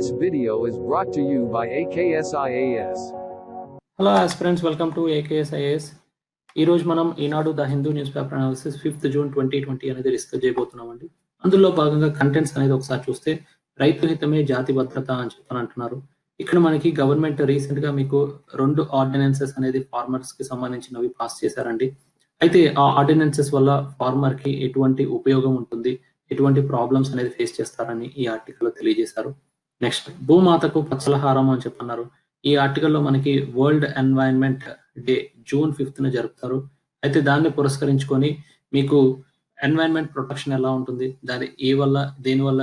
This video is brought to you by AKSIAS. Hello aspirants, welcome to AKSIAS. ఈరోజు మనం Eenadu the Hindu news paper analysis 5th June 2020 అనేది discuss చేయబోతున్నామండి. అందులో భాగంగా contents అనేది ఒకసారి చూస్తే రైతు హితమే జాతి భద్రత అని చెప్పని అంటున్నారు. ఇక్కడ మనకి గవర్నమెంట్ రీసెంట్ గా మీకు 2 ఆర్డినెన్సెస్ అనేది ఫార్మర్స్ కి సంబంధించినవి పాస్ చేశారండి. అయితే ఆ ఆర్డినెన్సెస్ వల్ల ఫార్మర్ కి ఎటువంటి ఉపయోగం ఉంటుంది, ఎటువంటి ప్రాబ్లమ్స్ అనేది ఫేస్ చేస్తారని ఈ ఆర్టికల్ లో తెలియజేశారు. నెక్స్ట్, భూమాతకు పచ్చలహారం అని చెప్పన్నారు. ఈ ఆర్టికల్లో మనకి world environment day June 5th జరుపుతారు. అయితే దాన్ని పురస్కరించుకొని మీకు ఎన్వైరన్మెంట్ ప్రొటెక్షన్ ఎలా ఉంటుంది, దేని వల్ల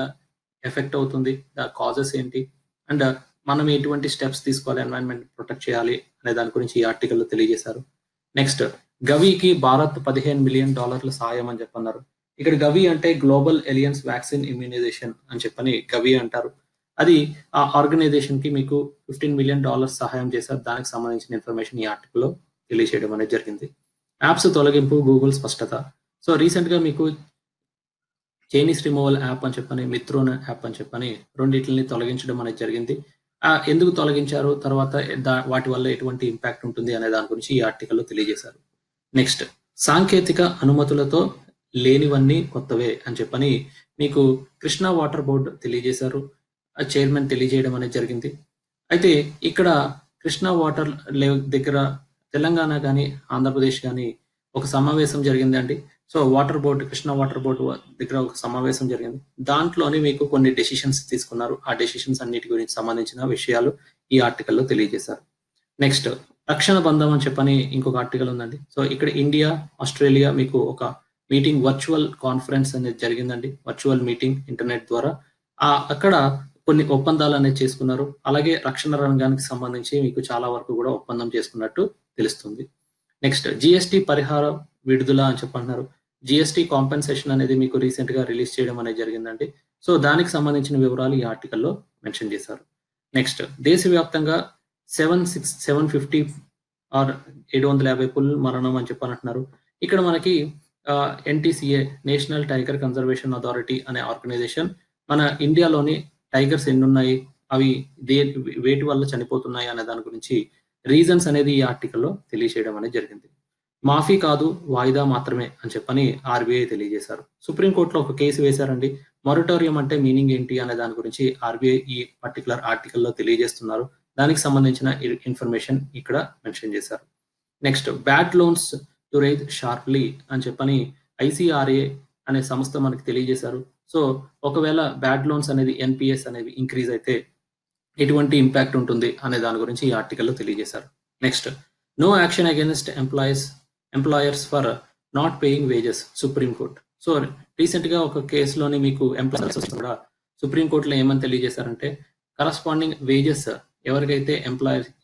ఎఫెక్ట్ అవుతుంది, కాజెస్ ఏంటి, అండ్ మనం ఎటువంటి స్టెప్స్ తీసుకోవాలి ఎన్వైరన్మెంట్ ప్రొటెక్ట్ చేయాలి అనే దాని గురించి ఈ ఆర్టికల్లో తెలియజేశారు. నెక్స్ట్, గవికి భారత్ $15 మిలియన్ సాయం అని చెప్పన్నారు. ఇక్కడ గవి అంటే గ్లోబల్ ఎలియన్స్ వ్యాక్సిన్ ఇమ్యూనైజేషన్ అని చెప్పని గవి అంటారు. అది ఆ ఆర్గనైజేషన్ కి మీకు $15 మిలియన్ సహాయం చేశారు. దానికి సంబంధించిన ఇన్ఫర్మేషన్ ఈ ఆర్టికల్లో తెలియజేయడం అనేది జరిగింది. యాప్స్ తొలగింపు, గూగుల్ స్పష్టత. సో రీసెంట్ గా మీకు చైనీస్ రిమూవల్ యాప్ అని చెప్పని, మిత్రోన్ యాప్ అని చెప్పని రెండింటిని తొలగించడం అనేది జరిగింది. ఎందుకు తొలగించారు, తర్వాత వాటి వల్ల ఎటువంటి ఇంపాక్ట్ ఉంటుంది అనే దాని గురించి ఈ ఆర్టికల్లో తెలియజేశారు. నెక్స్ట్, సాంకేతిక అనుమతులతో లేనివన్నీ కొత్తవే అని చెప్పని మీకు కృష్ణా వాటర్ బోర్డు తెలియజేశారు. చైర్మన్ తెలియజేయడం అనేది జరిగింది. అయితే ఇక్కడ కృష్ణా వాటర్ దగ్గర తెలంగాణ కానీ ఆంధ్రప్రదేశ్ కానీ ఒక సమావేశం జరిగిందండి. So water board, Krishna water board దగ్గర ఒక సమావేశం జరిగింది. దాంట్లోనే మీకు కొన్ని డెసిషన్స్ తీసుకున్నారు. ఆ డెసిషన్స్ అన్నిటి గురించి సంబంధించిన విషయాలు ఈ ఆర్టికల్లో తెలియజేశారు. నెక్స్ట్, రక్షణ బంధం అని చెప్పని ఇంకొక ఆర్టికల్ ఉందండి. సో ఇక్కడ ఇండియా, ఆస్ట్రేలియా మీకు ఒక మీటింగ్, వర్చువల్ కాన్ఫరెన్స్ అనేది జరిగిందండి. వర్చువల్ మీటింగ్ ఇంటర్నెట్ ద్వారా అక్కడ కొన్ని ఒప్పందాలు అనేది చేసుకున్నారు. అలాగే రక్షణ రంగానికి సంబంధించి మీకు చాలా వరకు కూడా ఒప్పందం చేసుకున్నట్టు తెలుస్తుంది. నెక్స్ట్, జిఎస్టీ పరిహార విడుదల అని చెప్పంటున్నారు. జిఎస్టీ కాంపెన్సేషన్ అనేది మీకు రీసెంట్ గా రిలీజ్ చేయడం అనేది జరిగిందండి. సో దానికి సంబంధించిన వివరాలు ఈ ఆర్టికల్లో మెన్షన్ చేశారు. నెక్స్ట్, దేశవ్యాప్తంగా 750 ఆర్ 750 పుల్ మరణం అని చెప్పనంటున్నారు. ఇక్కడ మనకి NTCA, national tiger conservation authority అనే ఆర్గనైజేషన్ మన ఇండియాలోని టైగర్స్ ఎన్ని ఉన్నాయి, అవి వేటి వల్ల చనిపోతున్నాయి అనే దాని గురించి రీజన్స్ అనేది ఈ ఆర్టికల్లో తెలియజేయడం అనేది జరిగింది. మాఫీ కాదు, వాయిదా మాత్రమే అని చెప్పని RBI తెలియజేశారు. సుప్రీంకోర్టులో ఒక కేసు వేశారండి. మొరటోరియం అంటే మీనింగ్ ఏంటి అనే దాని గురించి RBI ఈ పర్టికులర్ ఆర్టికల్లో తెలియజేస్తున్నారు. దానికి సంబంధించిన ఇన్ఫర్మేషన్ ఇక్కడ మెన్షన్ చేశారు. Next, bad loans to rise sharply అని చెప్పని ICRA అనే సంస్థ మనకి తెలియజేశారు. సో ఒకవేళ బ్యాడ్ లోన్స్ అనేది NPS అనేవి ఇంక్రీజ్ అయితే ఎటువంటి ఇంపాక్ట్ ఉంటుంది అనే దాని గురించి ఈ ఆర్టికల్లో తెలియజేశారు. Next, no action against employers for not paying wages, supreme court. So recent గా ఒక కేసులోని మీకు ఎంప్లాయర్స్ కూడా సుప్రీంకోర్టులో ఏమని తెలియజేశారంటే, కరస్పాండింగ్ వేజెస్ ఎవరికైతే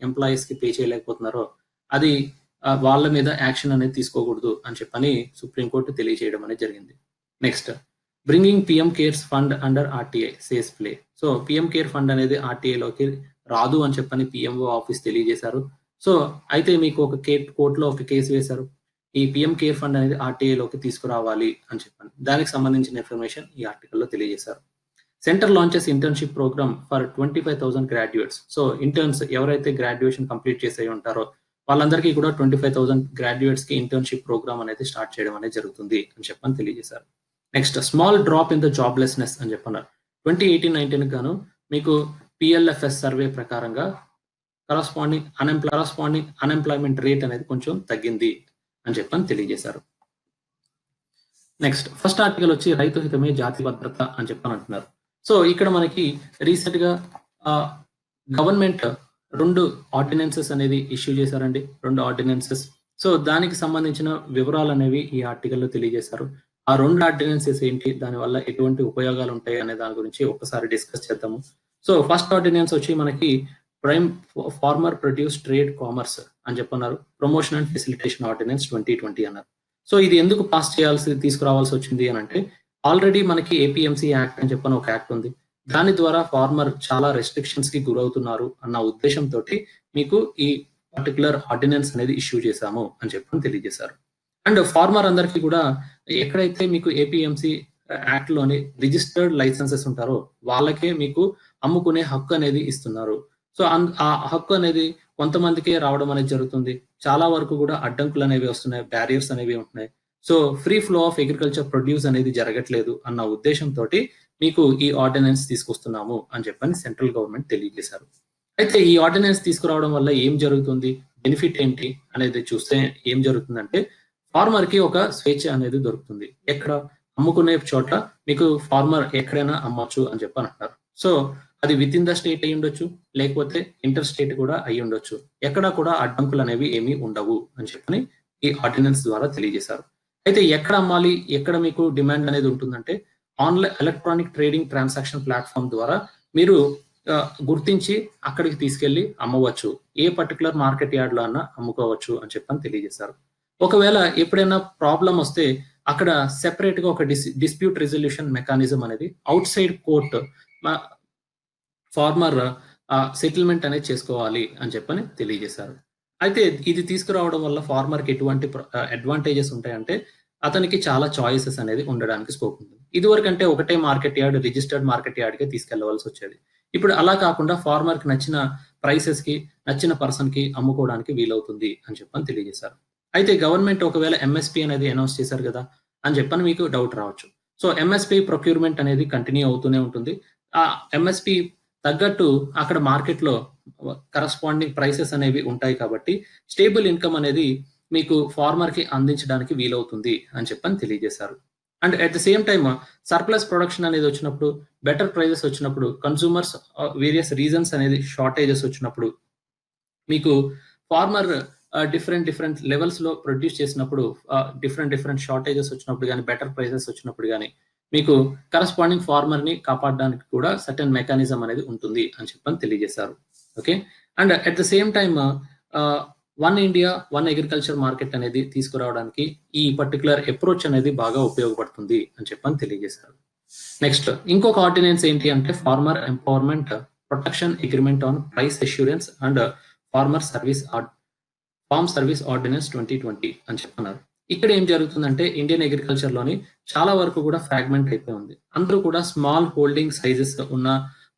ఎంప్లాయీస్ కి పే చేయలేకపోతున్నారో అది వాళ్ళ మీద యాక్షన్ అనేది తీసుకోకూడదు అని చెప్పని సుప్రీంకోర్టు తెలియజేయడం అనేది జరిగింది. Next, bringing PM cares fund under RTI says play. So PM care fund అనేది RTI లోకి రాదు అని చెప్పని PMO ఆఫీస్ తెలియజేశారు. సో అయితే మీకు ఒక కోర్టులో ఒక కేసు వేశారు. ఈ PM కేర్ ఫండ్ అనేది RTI లోకి తీసుకురావాలి అని చెప్పని దానికి సంబంధించిన ఇన్ఫర్మేషన్ ఈ ఆర్టికల్లో తెలియజేశారు. Centre launches internship programme for 25,000 graduates. So interns ఎవరైతే గ్రాడ్యుయేషన్ కంప్లీట్ చేసి ఉంటారో వాళ్ళందరికీ కూడా 25,000 గ్రాడ్యుయేట్స్ కి ఇంటర్న్షిప్ ప్రోగ్రామ్ అనేది స్టార్ట్ చేయడం అనేది జరుగుతుంది అని చెప్పని తెలియజేశారు. Next, small drop in the joblessness అని చెప్పన్నారు. 2018-19 గాను మీకు PLFS సర్వే ప్రకారంగా కరస్పాండింగ్ అన్ఎంప్లాయ్మెంట్ రేట్ అనేది కొంచెం తగ్గింది అని చెప్పని తెలియజేశారు. నెక్స్ట్, ఫస్ట్ ఆర్టికల్ వచ్చి రైతు హితమే జాతి భద్రత అని చెప్పని అంటున్నారు. సో ఇక్కడ మనకి రీసెంట్ గా గవర్నమెంట్ 2 ఆర్డినెన్సెస్ అనేది ఇష్యూ చేశారండి. 2 ఆర్డినెన్సెస్. సో దానికి సంబంధించిన వివరాలు అనేవి ఈ ఆర్టికల్లో తెలియజేశారు. ఆ 2 ఆర్డినెన్సెస్ ఏంటి, దాని వల్ల ఎటువంటి ఉపయోగాలు ఉంటాయి అనే దాని గురించి ఒకసారి డిస్కస్ చేద్దాము. సో ఫస్ట్ ఆర్డినెన్స్ వచ్చి మనకి prime farmer produce trade commerce అని చెప్పన్నారు. ప్రమోషన్ అండ్ ఫెసిలిటేషన్ ఆర్డినెన్స్ 2020 అన్నారు. సో ఇది ఎందుకు తీసుకురావాల్సి వచ్చింది అని అంటే, ఆల్రెడీ మనకి APMC యాక్ట్ అని చెప్పని ఒక యాక్ట్ ఉంది. దాని ద్వారా ఫార్మర్ చాలా రెస్ట్రిక్షన్స్ కి గురవుతున్నారు అన్న ఉద్దేశంతో మీకు ఈ పర్టికులర్ ఆర్డినెన్స్ అనేది ఇష్యూ చేశాము అని చెప్పని తెలియజేశారు. అండ్ ఫార్మర్ అందరికీ కూడా ఎక్కడైతే మీకు APMC యాక్ట్ లోని రిజిస్టర్డ్ లైసెన్సెస్ ఉంటారో వాళ్ళకే మీకు అమ్ముకునే హక్కు అనేది ఇస్తున్నారు. సో ఆ హక్కు అనేది కొంతమందికే రావడం అనేది జరుగుతుంది. చాలా వరకు కూడా అడ్డంకులు అనేవి వస్తున్నాయి, బ్యారియర్స్ అనేవి ఉంటున్నాయి. So free flow of agriculture produce అనేది జరగట్లేదు అన్న ఉద్దేశంతో మీకు ఈ ఆర్డినెన్స్ తీసుకొస్తున్నాము అని చెప్పని సెంట్రల్ గవర్నమెంట్ తెలియజేశారు. అయితే ఈ ఆర్డినెన్స్ తీసుకురావడం వల్ల ఏం జరుగుతుంది, బెనిఫిట్ ఏంటి అనేది చూస్తే ఏం జరుగుతుందంటే ఫార్మర్ కి ఒక స్వేచ్ఛ అనేది దొరుకుతుంది. ఎక్కడ అమ్ముకునే చోట్ల మీకు ఫార్మర్ ఎక్కడైనా అమ్మొచ్చు అని చెప్పి అంటారు. సో అది విత్ ఇన్ ద స్టేట్ అయి ఉండొచ్చు, లేకపోతే ఇంటర్ స్టేట్ కూడా అయి ఉండొచ్చు. ఎక్కడ కూడా అడ్డంకులు అనేవి ఏమీ ఉండవు అని చెప్పని ఈ ఆర్డినెన్స్ ద్వారా తెలియజేశారు. అయితే ఎక్కడ అమ్మాలి, ఎక్కడ మీకు డిమాండ్ అనేది ఉంటుందంటే online electronic trading transaction platform ద్వారా మీరు గుర్తించి అక్కడికి తీసుకెళ్లి అమ్మవచ్చు. ఏ పర్టికులర్ మార్కెట్ యార్డ్ లో అన్నా అమ్ముకోవచ్చు అని చెప్పని తెలియజేశారు. ఒకవేళ ఎప్పుడైనా ప్రాబ్లం వస్తే అక్కడ సెపరేట్ గా ఒక డిస్ప్యూట్ రెజల్యూషన్ మెకానిజం అనేది outside court farmer settlement అనేది చేసుకోవాలి అని చెప్పని తెలియజేశారు. అయితే ఇది తీసుకురావడం వల్ల ఫార్మర్ కి ఎటువంటి అడ్వాంటేజెస్ ఉంటాయంటే అతనికి చాలా చాయిసెస్ అనేది ఉండడానికి స్కోప్ ఉంటుంది. ఇదివరకంటే ఒకటే market yard, registered market yard కి తీసుకెళ్లవలసి వచ్చేది. ఇప్పుడు అలా కాకుండా ఫార్మర్ కి నచ్చిన ప్రైసెస్ కి, నచ్చిన పర్సన్ కి అమ్ముకోవడానికి వీలవుతుంది అని చెప్పని తెలియజేశారు. అయితే గవర్నమెంట్ ఒకవేళ ఎంఎస్పీ అనేది అనౌన్స్ చేశారు కదా అని చెప్పని మీకు డౌట్ రావచ్చు. సో ఎంఎస్పీ ప్రొక్యూర్మెంట్ అనేది కంటిన్యూ అవుతూనే ఉంటుంది. ఆ ఎంఎస్పీ తగ్గట్టు అక్కడ మార్కెట్ లో కరస్పాండింగ్ ప్రైసెస్ అనేవి ఉంటాయి కాబట్టి స్టేబుల్ ఇన్కమ్ అనేది మీకు ఫార్మర్ కి అందించడానికి వీలవుతుంది అని చెప్పని తెలియజేశారు. And at the same time surplus production అనేది వచ్చినప్పుడు, బెటర్ ప్రైజెస్ వచ్చినప్పుడు, కన్సూమర్స్ వేరియస్ రీజన్స్ అనేది షార్టేజెస్ వచ్చినప్పుడు మీకు ఫార్మర్ డిఫరెంట్ లెవెల్స్ లో ప్రొడ్యూస్ చేసినప్పుడు, డిఫరెంట్ షార్టేజెస్ వచ్చినప్పుడు కానీ, బెటర్ ప్రైసెస్ వచ్చినప్పుడు కానీ మీకు కరస్పాండింగ్ ఫార్మర్ ని కాపాడడానికి కూడా సర్టెన్ మెకానిజం అనేది ఉంటుంది అని చెప్పని తెలియజేశారు. Okay, and at the same time one India one agriculture market అనేది తీసుకురావడానికి ఈ పర్టికులర్ అప్రోచ్ అనేది బాగా ఉపయోగపడుతుంది అని చెప్పని తెలియజేశారు. నెక్స్ట్ ఇంకొక ఆర్డినెన్స్ ఏంటి అంటే farmer empowerment protection agreement on price assurance and farm service ordinance 2020 అని చెప్తున్నారు. ఇక్కడ ఏం జరుగుతుందంటే ఇండియన్ అగ్రికల్చర్ లోని చాలా వరకు కూడా ఫ్రాగ్మెంట్ అయిపోయి ఉంది. అందరూ కూడా స్మాల్ హోల్డింగ్ సైజెస్ ఉన్న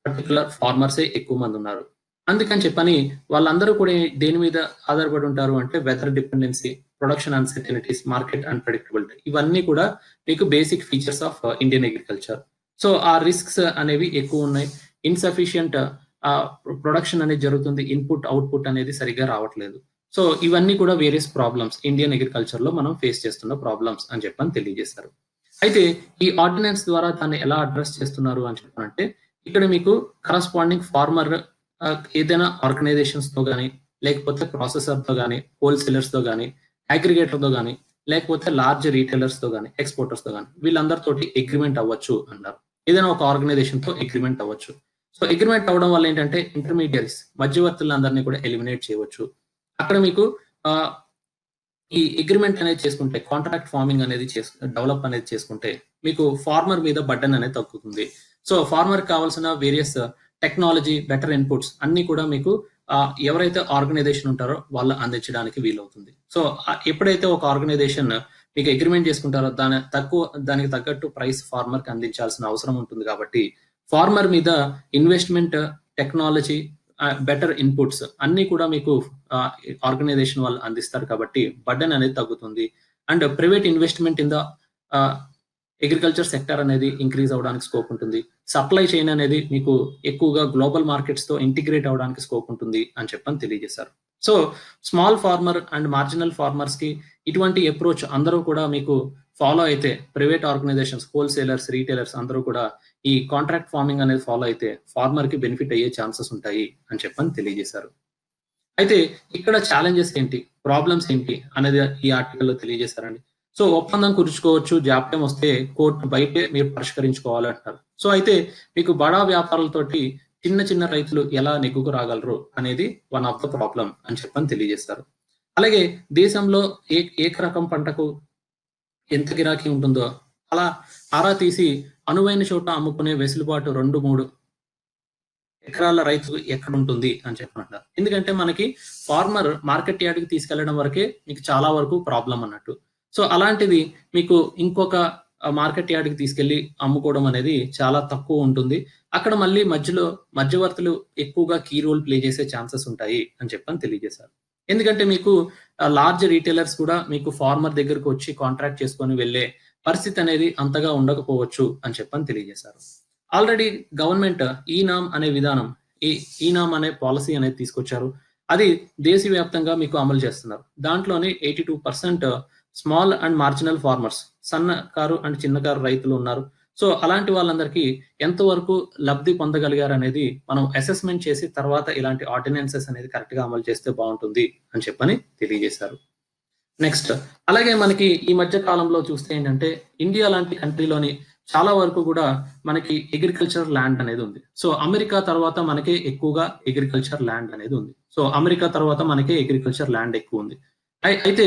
పర్టికులర్ ఫార్మర్సే ఎక్కువ మంది ఉన్నారు. అందుకని చెప్పని వాళ్ళందరూ కూడా దేని మీద ఆధారపడి ఉంటారు అంటే weather dependency, production uncertainties, market unpredictability, ఇవన్నీ కూడా మీకు basic features of Indian agriculture. So ఆ రిస్క్స్ అనేవి ఎక్కువ ఉన్నాయి. ఇన్సఫిషియంట్ ప్రొడక్షన్ అనేది జరుగుతుంది, ఇన్పుట్ అవుట్పుట్ అనేది సరిగ్గా రావట్లేదు. సో ఇవన్నీ కూడా వేరియస్ ప్రాబ్లమ్స్ ఇండియన్ అగ్రికల్చర్ లో మనం ఫేస్ చేస్తున్న ప్రాబ్లమ్స్ అని చెప్పని తెలియజేశారు. అయితే ఈ ఆర్డినెన్స్ ద్వారా దాన్ని ఎలా అడ్రస్ చేస్తున్నారు అని చెప్పాలంటే ఇక్కడ మీకు కరస్పాండింగ్ ఫార్మర్ ఏదైనా ఆర్గనైజేషన్స్ తో కానీ, లేకపోతే ప్రాసెసర్ తో కానీ, హోల్సేలర్స్ తో కానీ, అగ్రిగేటర్ తో కానీ, లేకపోతే లార్జ్ రీటైలర్స్ తో కానీ, ఎక్స్పోర్టర్స్ తో కానీ వీళ్ళందరితోటి అగ్రిమెంట్ అవ్వచ్చు అన్నారు. ఏదైనా ఒక ఆర్గనైజేషన్ తో అగ్రిమెంట్ అవ్వచ్చు. సో అగ్రిమెంట్ అవ్వడం వల్ల ఏంటంటే ఇంటర్మీడియట్స్, మధ్యవర్తులందరినీ కూడా ఎలిమినేట్ చేయవచ్చు. అక్కడ మీకు ఈ అగ్రిమెంట్ అనేది చేసుకుంటే, కాంట్రాక్ట్ ఫార్మింగ్ అనేది డెవలప్ అనేది చేసుకుంటే మీకు ఫార్మర్ మీద బర్డెన్ అనేది తగ్గుతుంది. సో ఫార్మర్ కావాల్సిన వేరియస్ టెక్నాలజీ, బెటర్ ఇన్పుట్స్ అన్ని కూడా మీకు ఎవరైతే ఆర్గనైజేషన్ ఉంటారో వాళ్ళు అందించడానికి వీలవుతుంది. సో ఎప్పుడైతే ఒక ఆర్గనైజేషన్ మీకు అగ్రిమెంట్ చేసుకుంటారో దానికి తగ్గట్టు ప్రైస్ ఫార్మర్ కి అందించాల్సిన అవసరం ఉంటుంది. కాబట్టి ఫార్మర్ మీద ఇన్వెస్ట్మెంట్, టెక్నాలజీ, బెటర్ ఇన్పుట్స్ అన్ని కూడా మీకు ఆర్గనైజేషన్ వాళ్ళు అందిస్తారు కాబట్టి బర్డెన్ అనేది తగ్గుతుంది. And private investment in the agriculture sector అనేది ఇంక్రీజ్ అవడానికి స్కోప్ ఉంటుంది. సప్లై చైన్ అనేది మీకు ఎక్కువగా గ్లోబల్ మార్కెట్స్ తో ఇంటిగ్రేట్ అవడానికి స్కోప్ ఉంటుంది అని చెప్పని తెలియజేశారు. So small farmer and marginal farmers కి ఇటువంటి అప్రోచ్ అందరూ కూడా మీకు ఫాలో అయితే, ప్రైవేట్ ఆర్గనైజేషన్స్, హోల్సేలర్స్, రీటైలర్స్ అందరూ కూడా ఈ కాంట్రాక్ట్ ఫార్మింగ్ అనేది ఫాలో అయితే ఫార్మర్ కి బెనిఫిట్ అయ్యే ఛాన్సెస్ ఉంటాయి అని చెప్పని తెలియజేశారు. అయితే ఇక్కడ ఛాలెంజెస్ ఏంటి, ప్రాబ్లమ్స్ ఏంటి అనేది ఈ ఆర్టికల్లో తెలియజేశారండి. సో ఒప్పందం కుదుర్చుకోవచ్చు, జాప్యం వస్తే కోర్టు బయటే మీరు పరిష్కరించుకోవాలి అంటారు. సో అయితే మీకు బడా వ్యాపారాలతోటి చిన్న రైతులు ఎలా నెగ్గుకు రాగలరు అనేది వన్ ఆఫ్ ద ప్రాబ్లం అని చెప్పని తెలియజేస్తారు. అలాగే దేశంలో ఏకరకం పంటకు ఎంత గిరాకీ ఉంటుందో అలా ఆరా తీసి అనువైన చోట అమ్ముకునే వెసులుబాటు 2-3 ఎకరాల రైతుకు ఎక్కడ ఉంటుంది అని చెప్పమంటారు. ఎందుకంటే మనకి ఫార్మర్ మార్కెట్ యార్డ్ కి తీసుకెళ్లడం వరకే మీకు చాలా వరకు ప్రాబ్లం అన్నట్టు. సో అలాంటిది మీకు ఇంకొక మార్కెట్ యార్డ్‌కి తీసుకెళ్ళి అమ్ముకోవడం అనేది చాలా తక్కువ ఉంటుంది. అక్కడ మళ్ళీ మధ్యలో మధ్యవర్తులు ఎక్కువగా కీ రోల్ ప్లే చేసే ఛాన్సెస్ ఉంటాయి అని చెప్పని తెలియజేశారు. ఎందుకంటే మీకు లార్జ్ రిటైలర్స్ కూడా మీకు ఫార్మర్ దగ్గరకు వచ్చి కాంట్రాక్ట్ చేసుకొని వెళ్ళే పరిస్థితి అనేది అంతగా ఉండకపోవచ్చు అని చెప్పని తెలియజేశారు. ఆల్రెడీ గవర్నమెంట్ ఈనామ్ అనే విధానం, ఈనామ్ అనే పాలసీ అనేది తీసుకొచ్చారు. అది దేశవ్యాప్తంగా మీకు అమలు చేస్తున్నారు. దాంట్లోని 82% స్మాల్ అండ్ మార్జినల్ ఫార్మర్స్, సన్నకారు అండ్ చిన్నకారు రైతులు ఉన్నారు. సో అలాంటి వాళ్ళందరికీ ఎంతవరకు లబ్ధి పొందగలిగారనేది మనం అసెస్మెంట్ చేసి తర్వాత ఇలాంటి ఆర్డినెన్సెస్ అనేది కరెక్ట్ గా అమలు చేస్తే బాగుంటుంది అని చెప్పని తెలియజేశారు. నెక్స్ట్, అలాగే మనకి ఈ మధ్య కాలంలో చూస్తే ఏంటంటే ఇండియా లాంటి కంట్రీలోని చాలా వరకు కూడా మనకి అగ్రికల్చర్ ల్యాండ్ అనేది ఉంది. సో అమెరికా తర్వాత మనకే ఎక్కువగా అగ్రికల్చర్ ల్యాండ్ అనేది ఉంది. సో అమెరికా తర్వాత మనకే అగ్రికల్చర్ ల్యాండ్ ఎక్కువ ఉంది. అయితే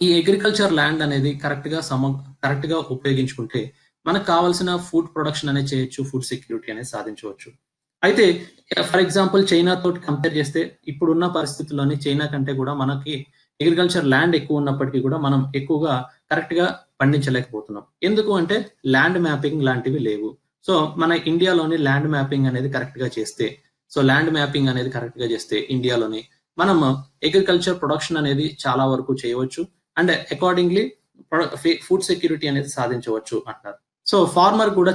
ఈ అగ్రికల్చర్ ల్యాండ్ అనేది కరెక్ట్ గా ఉపయోగించుకుంటే మనకు కావాల్సిన ఫుడ్ ప్రొడక్షన్ అనేది చేయొచ్చు, ఫుడ్ సెక్యూరిటీ అనేది సాధించవచ్చు. అయితే ఫర్ ఎగ్జాంపుల్ చైనా తోటి కంపేర్ చేస్తే ఇప్పుడున్న పరిస్థితుల్లోని చైనా కంటే కూడా మనకి అగ్రికల్చర్ ల్యాండ్ ఎక్కువ ఉన్నప్పటికీ కూడా మనం ఎక్కువగా కరెక్ట్ గా పండించలేకపోతున్నాం. ఎందుకు అంటే ల్యాండ్ మ్యాపింగ్ లాంటివి లేవు. సో మన ఇండియాలోని ల్యాండ్ మ్యాపింగ్ అనేది కరెక్ట్ గా చేస్తే ఇండియాలోని మనం అగ్రికల్చర్ ప్రొడక్షన్ అనేది చాలా వరకు చేయవచ్చు అండ్ అకార్డింగ్లీ ఫుడ్ సెక్యూరిటీ అనేది సాధించవచ్చు అంటారు. సో ఫార్మర్ కూడా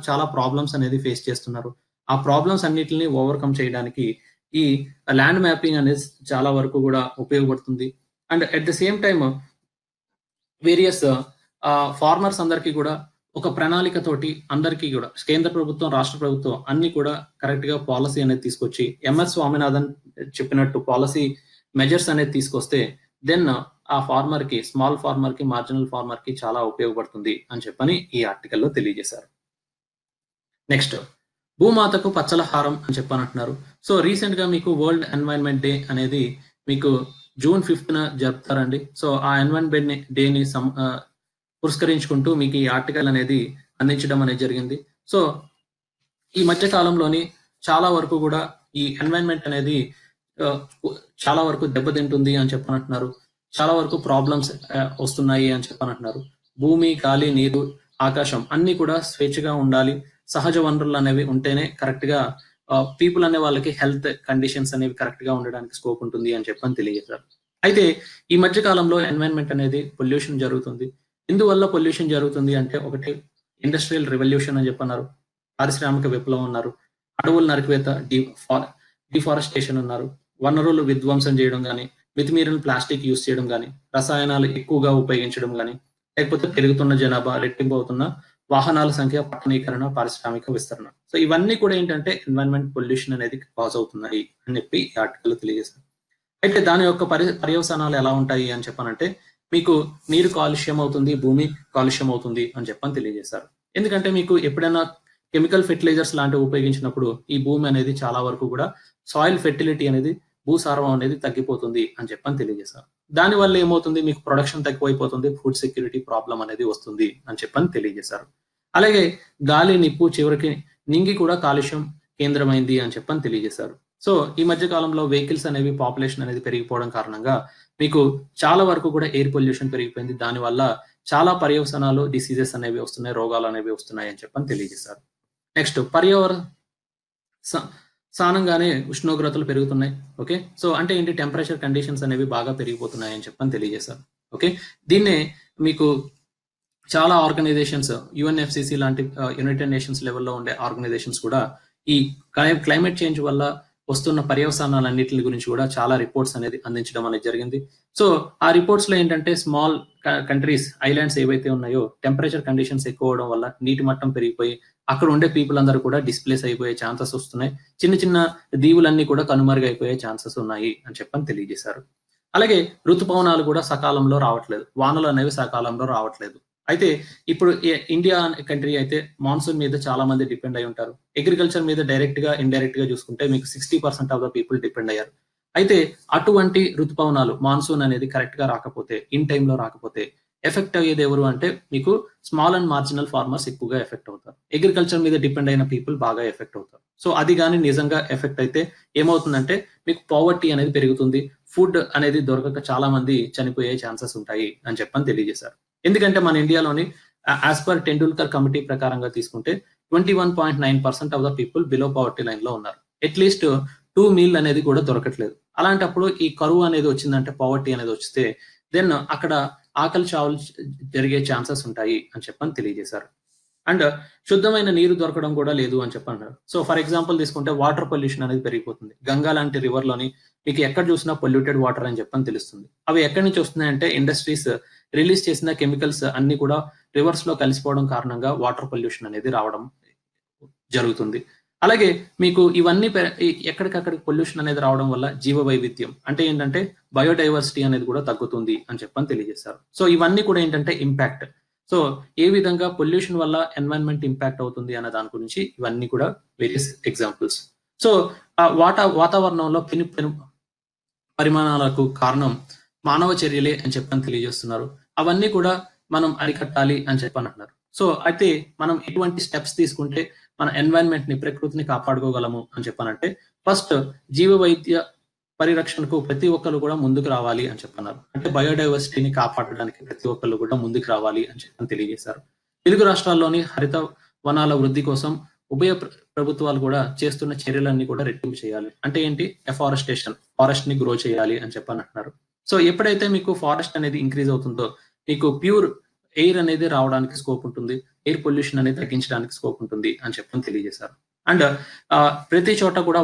చాలా ప్రాబ్లమ్స్ అనేది ఫేస్ చేస్తున్నారు. ఆ ప్రాబ్లమ్స్ అన్నిటిని ఓవర్కమ్ చేయడానికి ఈ ల్యాండ్ మ్యాపింగ్ అనేది చాలా వరకు కూడా ఉపయోగపడుతుంది. And at the same time various farmers అందరికీ కూడా ఒక ప్రణాళిక తోటి అందరికీ కూడా కేంద్ర ప్రభుత్వం, రాష్ట్ర ప్రభుత్వం అన్ని కూడా కరెక్ట్ గా పాలసీ అనేది తీసుకొచ్చి ఎంఎస్ స్వామినాథన్ చెప్పినట్టు పాలసీ మెజర్స్ అనేది తీసుకొస్తే దెన్ ఆ ఫార్మర్ కి, స్మాల్ ఫార్మర్ కి, మార్జినల్ ఫార్మర్ కి చాలా ఉపయోగపడుతుంది అని చెప్పని ఈ ఆర్టికల్లో తెలియజేశారు. నెక్స్ట్, భూమాతకు పచ్చల హారం అని చెప్పనంటున్నారు. సో రీసెంట్ గా మీకు వరల్డ్ ఎన్వైరన్మెంట్ డే అనేది మీకు June 5th జరుపుతారండి. సో ఆ ఎన్వైరన్మెంట్ డేని పురస్కరించుకుంటూ మీకు ఈ ఆర్టికల్ అనేది అందించడం అనేది జరిగింది. సో ఈ మధ్య కాలంలోని చాలా వరకు కూడా ఈ ఎన్వైరన్మెంట్ అనేది చాలా వరకు దెబ్బతింటుంది అని చెప్పనంటున్నారు. చాలా వరకు ప్రాబ్లమ్స్ వస్తున్నాయి అని చెప్పనంటున్నారు. భూమి, గాలి, నీరు, ఆకాశం అన్ని కూడా స్వేచ్ఛగా ఉండాలి. సహజ వనరులు అనేవి ఉంటేనే కరెక్ట్ గా పీపుల్ అనే వాళ్ళకి హెల్త్ కండిషన్స్ అనేవి కరెక్ట్ గా ఉండడానికి స్కోప్ ఉంటుంది అని చెప్పని తెలియజేశారు. అయితే ఈ మధ్య కాలంలో ఎన్వైరన్మెంట్ అనేది పొల్యూషన్ జరుగుతుంది. ఇందువల్ల పొల్యూషన్ జరుగుతుంది అంటే ఒకటి ఇండస్ట్రియల్ రెవల్యూషన్ అని చెప్పన్నారు, పారిశ్రామిక విప్లవం అన్నారు, అడవుల నరికివేత, డిఫారెస్టేషన్ అన్నారు, వనరులు విధ్వంసం చేయడం కానీ, మితిమీరిన ప్లాస్టిక్ యూజ్ చేయడం కానీ, రసాయనాలు ఎక్కువగా ఉపయోగించడం కానీ, లేకపోతే పెరుగుతున్న జనాభా, రెట్టింపు అవుతున్న వాహనాల సంఖ్య, పట్టణీకరణ, పారిశ్రామిక విస్తరణ. సో ఇవన్నీ కూడా ఏంటంటే ఎన్వైరన్మెంట్ పొల్యూషన్ అనేది కాజ్ అవుతున్నాయి అని చెప్పి ఈ ఆర్టికల్ తెలియజేశారు. అయితే దాని యొక్క పర్యవసానాలు ఎలా ఉంటాయి అని చెప్పానంటే మీకు నీరు కాలుష్యం అవుతుంది, భూమి కాలుష్యం అవుతుంది అని చెప్పని తెలియజేశారు. ఎందుకంటే మీకు ఎప్పుడైనా కెమికల్ ఫెర్టిలైజర్స్ లాంటివి ఉపయోగించినప్పుడు ఈ భూమి అనేది చాలా వరకు కూడా సాయిల్ ఫెర్టిలిటీ అనేది, భూసారం అనేది తగ్గిపోతుంది అని చెప్పని తెలియజేశారు. దానివల్ల ఏమవుతుంది, మీకు ప్రొడక్షన్ తక్కువైపోతుంది, ఫుడ్ సెక్యూరిటీ ప్రాబ్లం అనేది వస్తుంది అని చెప్పని తెలియజేశారు. అలాగే గాలి, నిప్పు, చివరికి నింగి కూడా కాలుష్యం కేంద్రమైంది అని చెప్పని తెలియజేశారు. సో ఈ మధ్య కాలంలో వెహికల్స్ అనేవి, పాపులేషన్ అనేది పెరిగిపోవడం కారణంగా మీకు చాలా వరకు కూడా ఎయిర్ పొల్యూషన్ పెరిగిపోయింది. దానివల్ల చాలా పర్యవసానాలు, డిసీజెస్ అనేవి వస్తున్నాయి, రోగాలు అనేవి వస్తున్నాయి అని చెప్పని తెలియజేశారు. నెక్స్ట్, సానంగానే ఉష్ణోగ్రతలు పెరుగుతున్నాయి. ఓకే, సో అంటే ఏంటి, టెంపరేచర్ కండిషన్స్ అనేవి బాగా పెరిగిపోతున్నాయి అని చెప్పని తెలియజేశారు. ఓకే, దీన్నే మీకు చాలా ఆర్గనైజేషన్స్, యుఎన్ఎఫ్సిసి లాంటి యునైటెడ్ నేషన్స్ లెవెల్లో ఉండే ఆర్గనైజేషన్స్ కూడా ఈ క్లైమేట్ చేంజ్ వల్ల వస్తున్న పర్యవసానాలన్నింటి గురించి కూడా చాలా రిపోర్ట్స్ అనేది అందించడం అనేది జరిగింది. సో ఆ రిపోర్ట్స్ లో ఏంటంటే స్మాల్ కంట్రీస్, ఐలాండ్స్ ఏవైతే ఉన్నాయో టెంపరేచర్ కండిషన్స్ ఎక్కువ అవడం వల్ల నీటి మట్టం పెరిగిపోయి అక్కడ ఉండే పీపుల్ అందరూ కూడా డిస్ప్లేస్ అయిపోయే ఛాన్సెస్ వస్తున్నాయి. చిన్న చిన్న దీవులన్నీ కూడా కనుమరుగైపోయే ఛాన్సెస్ ఉన్నాయి అని చెప్పని తెలియజేశారు. అలాగే ఋతుపవనాలు కూడా సకాలంలో రావట్లేదు, వానలు అనేవి సకాలంలో రావట్లేదు. అయితే ఇప్పుడు ఇండియా కంట్రీ అయితే మాన్సూన్ మీద చాలా మంది డిపెండ్ అయి ఉంటారు. అగ్రికల్చర్ మీద డైరెక్ట్ గా, ఇండైరెక్ట్ గా చూసుకుంటే మీకు 60% ఆఫ్ ద పీపుల్ డిపెండ్ అయ్యారు. అయితే అటువంటి ఋతుపవనాలు, మాన్సూన్ అనేది కరెక్ట్ గా రాకపోతే, ఇన్ టైంలో రాకపోతే ఎఫెక్ట్ అయ్యేది ఎవరు అంటే మీకు స్మాల్ అండ్ మార్జినల్ ఫార్మర్స్ ఎక్కువగా ఎఫెక్ట్ అవుతారు. అగ్రికల్చర్ మీద డిపెండ్ అయిన పీపుల్ బాగా ఎఫెక్ట్ అవుతారు. సో అది కానీ నిజంగా ఎఫెక్ట్ అయితే ఏమవుతుందంటే మీకు పావర్టీ అనేది పెరుగుతుంది, ఫుడ్ అనేది దొరకక చాలా మంది చనిపోయే ఛాన్సెస్ ఉంటాయి అని చెప్పని తెలియజేశారు. ఎందుకంటే మన ఇండియాలోని యాజ్ పర్ టెండూల్కర్ కమిటీ ప్రకారంగా తీసుకుంటే 21.9% of the people below poverty line లో ఉన్నారు. అట్లీస్ట్ 2 మీల్ అనేది కూడా దొరకట్లేదు. అలాంటప్పుడు ఈ కరువు అనేది వచ్చిందంటే, పవర్టీ అనేది వస్తే దెన్ అక్కడ ఆకలి చావులు జరిగే ఛాన్సెస్ ఉంటాయి అని చెప్పని తెలియజేశారు. అండ్ శుద్ధమైన నీరు దొరకడం కూడా లేదు అని చెప్పన్నారు. సో ఫర్ ఎగ్జాంపుల్ తీసుకుంటే వాటర్ పొల్యూషన్ అనేది పెరిగిపోతుంది. గంగా లాంటి రివర్ లోని మీకు ఎక్కడ చూసినా పొల్యూటెడ్ వాటర్ అని చెప్పని తెలుస్తుంది. అవి ఎక్కడి నుంచి వస్తున్నాయంటే ఇండస్ట్రీస్ రిలీజ్ చేసిన కెమికల్స్ అన్ని కూడా రివర్స్ లో కలిసిపోవడం కారణంగా వాటర్ పొల్యూషన్ అనేది రావడం జరుగుతుంది. అలాగే మీకు ఇవన్నీ ఎక్కడికక్కడికి పొల్యూషన్ అనేది రావడం వల్ల జీవ వైవిధ్యం అంటే ఏంటంటే బయోడైవర్సిటీ అనేది కూడా తగ్గుతుంది అని చెప్పని తెలియజేశారు. సో ఇవన్నీ కూడా ఏంటంటే ఇంపాక్ట్. సో ఏ విధంగా పొల్యూషన్ వల్ల ఎన్వైరన్మెంట్ ఇంపాక్ట్ అవుతుంది అన్న దాని గురించి ఇవన్నీ కూడా వేరియస్ ఎగ్జాంపుల్స్. సో వాతావరణంలో పరిమాణాలకు కారణం మానవ చర్యలే అని చెప్పని తెలియజేస్తున్నారు. అవన్నీ కూడా మనం అరికట్టాలి అని చెప్పని అంటున్నారు. సో అయితే మనం ఎటువంటి స్టెప్స్ తీసుకుంటే మన ఎన్వైరన్మెంట్ ని, ప్రకృతిని కాపాడుకోగలము అని చెప్పానంటే, ఫస్ట్ జీవ వైద్య పరిరక్షణకు ప్రతి ఒక్కరు కూడా ముందుకు రావాలి అని చెప్పన్నారు. అంటే బయోడైవర్సిటీని కాపాడడానికి ప్రతి ఒక్కరు కూడా ముందుకు రావాలి అని చెప్పని తెలియజేశారు. తెలుగు రాష్ట్రాల్లోని హరిత వనాల వృద్ధి కోసం ఉభయ ప్రభుత్వాలు కూడా చేస్తున్న చర్యలన్నీ కూడా రెట్టింపు చేయాలి. అంటే ఏంటి? ఎఫారెస్టేషన్, ఫారెస్ట్ ని గ్రో చేయాలి అని చెప్పని అంటున్నారు. సో ఎప్పుడైతే మీకు ఫారెస్ట్ అనేది ఇంక్రీజ్ అవుతుందో మీకు ప్యూర్ ఎయిర్ అనేది రావడానికి స్కోప్ ఉంటుంది, ఎయిర్ పొల్యూషన్ అనేది తగ్గించడానికి స్కోప్ ఉంటుంది అని చెప్పని తెలియజేశారు. అండ్ ప్రతి చోట కూడా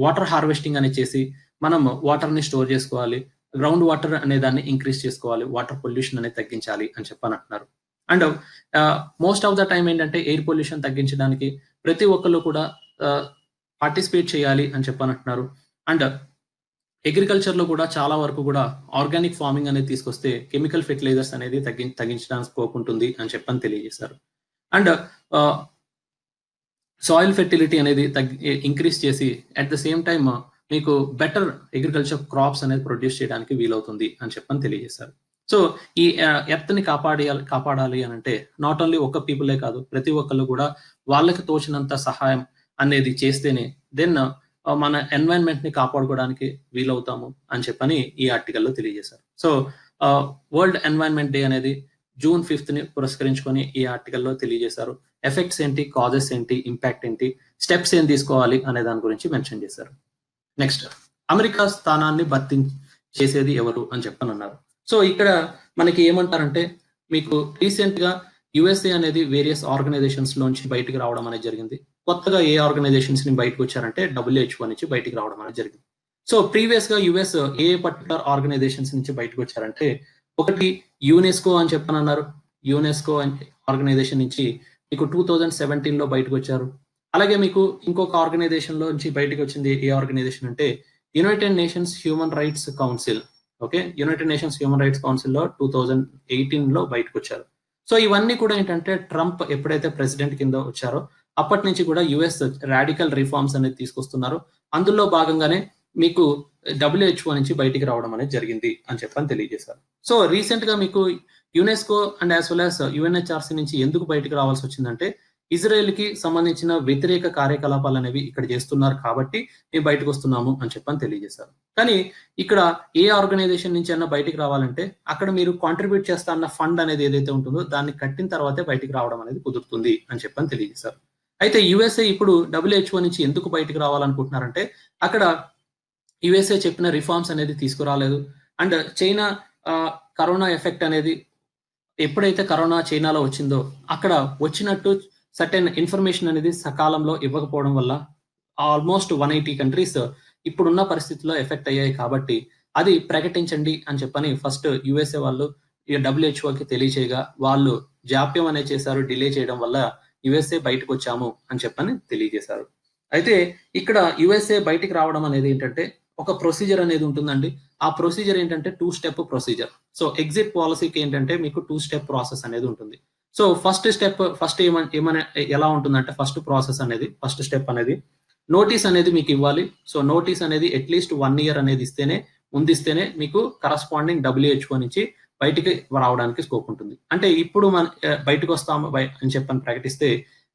వాటర్ హార్వెస్టింగ్ అనేది చేసి మనం వాటర్ ని స్టోర్ చేసుకోవాలి, గ్రౌండ్ వాటర్ అనే దాన్ని ఇంక్రీజ్ చేసుకోవాలి, వాటర్ పొల్యూషన్ అనేది తగ్గించాలి అని చెప్పని అంటున్నారు. And most of the time ఏంటంటే ఎయిర్ పొల్యూషన్ తగ్గించడానికి ప్రతి ఒక్కరు కూడా పార్టిసిపేట్ చేయాలి అని చెప్పని అంటున్నారు. అండ్ అగ్రికల్చర్ లో కూడా చాలా వరకు కూడా ఆర్గానిక్ ఫార్మింగ్ అనేది తీసుకొస్తే కెమికల్ ఫెర్టిలైజర్స్ అనేది తగ్గించడానికి స్కోప్ ఉంటుంది అని చెప్పని తెలియజేశారు. అండ్ సాయిల్ ఫెర్టిలిటీ అనేది ఇంక్రీజ్ చేసి అట్ ద సేమ్ టైమ్ మీకు బెటర్ అగ్రికల్చర్ క్రాప్స్ అనేది ప్రొడ్యూస్ చేయడానికి వీలవుతుంది అని చెప్పని తెలియజేశారు. సో ఈ ఎర్త్ ని కాపాడాలి అని అంటే నాట్ ఓన్లీ ఒక్క పీపులే కాదు, ప్రతి ఒక్కళ్ళు కూడా వాళ్ళకి తోచినంత సహాయం అనేది చేస్తేనే దెన్ మన ఎన్వైరన్మెంట్ ని కాపాడుకోవడానికి వీలవుతాము అని చెప్పని ఈ ఆర్టికల్లో తెలియజేశారు. సో వరల్డ్ ఎన్వైరన్మెంట్ డే అనేది June 5th ని పురస్కరించుకొని ఈ ఆర్టికల్లో తెలియజేశారు. ఎఫెక్ట్స్ ఏంటి, కాజెస్ ఏంటి, ఇంపాక్ట్ ఏంటి, స్టెప్స్ ఏం తీసుకోవాలి అనే దాని గురించి మెన్షన్ చేశారు. నెక్స్ట్, అమెరికా స్థానాన్ని భర్తీ చేసేది ఎవరు అని చెప్పనున్నారు. సో ఇక్కడ మనకి ఏమంటారంటే, మీకు రీసెంట్ గా యుఎస్ఏ అనేది వేరియస్ ఆర్గనైజేషన్స్ లోంచి బయటికి రావడం అనేది జరిగింది. కొత్తగా ఏ ఆర్గనైజేషన్స్ ని బయటకు వచ్చారంటే WHO నుంచి బయటికి రావడం అనేది జరిగింది. సో ప్రీవియస్ గా యుఎస్ ఏ పర్టికులర్ ఆర్గనైజేషన్స్ నుంచి బయటకు వచ్చారంటే, ఒకటి యునెస్కో అని చెప్పనన్నారు. యునెస్కో ఆర్గనైజేషన్ నుంచి మీకు 2017 లో బయటకు వచ్చారు. అలాగే మీకు ఇంకొక ఆర్గనైజేషన్ లో నుంచి బయటకు వచ్చింది ఏ ఆర్గనైజేషన్ అంటే United nations human rights council. Okay, United nations human rights council లో 2018 లో బయటకు వచ్చారు. సో ఇవన్నీ కూడా ఏంటంటే ట్రంప్ ఎప్పుడైతే ప్రెసిడెంట్ కింద వచ్చారో అప్పటి నుంచి కూడా యుఎస్ రాడికల్ రిఫార్మ్స్ అనేది తీసుకొస్తున్నారు. అందులో భాగంగానే మీకు WHO నుంచి బయటికి రావడం అనేది జరిగింది అని చెప్పని తెలియజేశారు. సో రీసెంట్ గా మీకు UNESCO and as well as UNHRC నుంచి ఎందుకు బయటికి రావాల్సి వచ్చిందంటే, ఇజ్రాయెల్ కి సంబంధించిన వ్యతిరేక కార్యకలాపాలు అనేవి ఇక్కడ చేస్తున్నారు కాబట్టి మేము బయటకు వస్తున్నాము అని చెప్పని తెలియజేశారు. కానీ ఇక్కడ ఏ ఆర్గనైజేషన్ నుంచి అన్నా బయటికి రావాలంటే అక్కడ మీరు కాంట్రిబ్యూట్ చేస్తా అన్న ఫండ్ అనేది ఏదైతే ఉంటుందో దాన్ని కట్టిన తర్వాతే బయటికి రావడం అనేది కుదురుతుంది అని చెప్పని తెలియజేశారు. అయితే యుఎస్ఏ ఇప్పుడు WHO నుంచి ఎందుకు బయటికి రావాలనుకుంటున్నారంటే, అక్కడ యుఎస్ఏ చెప్పిన రిఫార్మ్స్ అనేది తీసుకురాలేదు. అండ్ చైనా కరోనా ఎఫెక్ట్ అనేది ఎప్పుడైతే కరోనా చైనాలో వచ్చిందో అక్కడ వచ్చినట్టు సర్టెన్ ఇన్ఫర్మేషన్ అనేది సకాలంలో ఇవ్వకపోవడం వల్ల ఆల్మోస్ట్ 180 కంట్రీస్ ఇప్పుడున్న పరిస్థితుల్లో ఎఫెక్ట్ అయ్యాయి. కాబట్టి అది ప్రకటించండి అని చెప్పని ఫస్ట్ యుఎస్ఏ వాళ్ళు WHO కి తెలియచేయగా వాళ్ళు జాప్యం అనేది చేశారు. డిలే చేయడం వల్ల యుఎస్ఏ బయటకు వచ్చాము అని చెప్పని తెలియజేశారు. అయితే ఇక్కడ యుఎస్ఏ బయటికి రావడం అనేది ఏంటంటే ఒక ప్రొసీజర్ అనేది ఉంటుందండి. ఆ ప్రొసీజర్ ఏంటంటే 2-step ప్రొసీజర్. సో ఎగ్జిట్ పాలసీకి ఏంటంటే మీకు 2-step ప్రాసెస్ అనేది ఉంటుంది. సో ఫస్ట్ ఎలా ఉంటుందంటే ఫస్ట్ స్టెప్ అనేది నోటీస్ అనేది మీకు ఇవ్వాలి. సో నోటీస్ అనేది అట్లీస్ట్ 1 year అనేది ముందిస్తేనే మీకు కరస్పాండింగ్ WHO నుంచి బయటికి రావడానికి స్కోప్ ఉంటుంది. అంటే ఇప్పుడు బయటకు వస్తాము అని చెప్పని ప్రకటిస్తే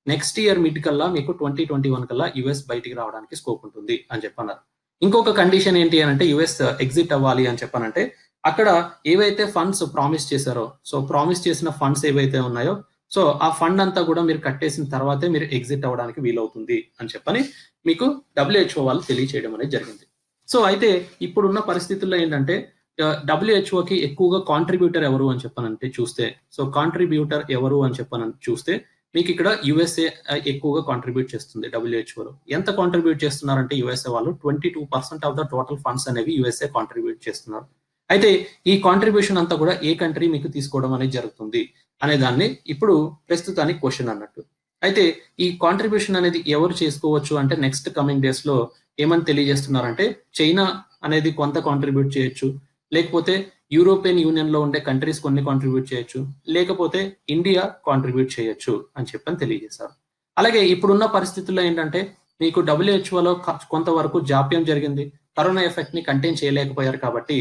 నెక్స్ట్ ఇయర్ మిడ్ కల్లా మీకు 2021 కల్లా యుఎస్ బయటికి రావడానికి స్కోప్ ఉంటుంది అని చెప్పన్నారు. ఇంకొక కండిషన్ ఏంటి అని అంటే యుఎస్ ఎగ్జిట్ అవ్వాలి అని చెప్పానంటే అక్కడ ఏవైతే ఫండ్స్ ప్రామిస్ చేశారో, సో ప్రామిస్ చేసిన ఫండ్స్ ఏవైతే ఉన్నాయో, సో ఆ ఫండ్ అంతా కూడా మీరు కట్టేసిన తర్వాతే మీరు ఎగ్జిట్ అవ్వడానికి వీలవుతుంది అని చెప్పని మీకు WHO వాళ్ళు తెలియచేయడం అనేది జరిగింది. సో అయితే ఇప్పుడున్న పరిస్థితుల్లో ఏంటంటే WHOకి ఎక్కువగా కాంట్రిబ్యూటర్ ఎవరు అని చెప్పనంటే చూస్తే, సో కాంట్రిబ్యూటర్ ఎవరు అని చెప్పని చూస్తే మీకు ఇక్కడ USA ఎక్కువగా కాంట్రిబ్యూట్ చేస్తుంది WHOలో. ఎంత కాంట్రిబ్యూట్ చేస్తున్నారంటే USA వాళ్ళు 22% ఆఫ్ ద టోటల్ ఫండ్స్ అనేవి USA కాంట్రిబ్యూట్ చేస్తున్నారు. అయితే ఈ కాంట్రిబ్యూషన్ అంతా కూడా ఏ కంట్రీ మీకు తీసుకోవడం అనేది జరుగుతుంది అనే దాన్ని ఇప్పుడు ప్రస్తుతానికి క్వశ్చన్ అన్నట్టు. అయితే ఈ కాంట్రిబ్యూషన్ అనేది ఎవరు చేసుకోవచ్చు అంటే నెక్స్ట్ కమింగ్ డేస్ లో ఏమని తెలియజేస్తున్నారంటే చైనా అనేది కొంత కాంట్రిబ్యూట్ చేయొచ్చు, లేకపోతే యూరోపియన్ యూనియన్ లో ఉండే కంట్రీస్ కొన్ని కాంట్రిబ్యూట్ చేయొచ్చు, లేకపోతే ఇండియా కాంట్రిబ్యూట్ చేయొచ్చు అని చెప్పని తెలియజేశారు. అలాగే ఇప్పుడున్న పరిస్థితుల్లో ఏంటంటే మీకు WHO లో కొంతవరకు జాప్యం జరిగింది, కరోనా ఎఫెక్ట్ ని కంటైన్ చేయలేకపోయారు కాబట్టి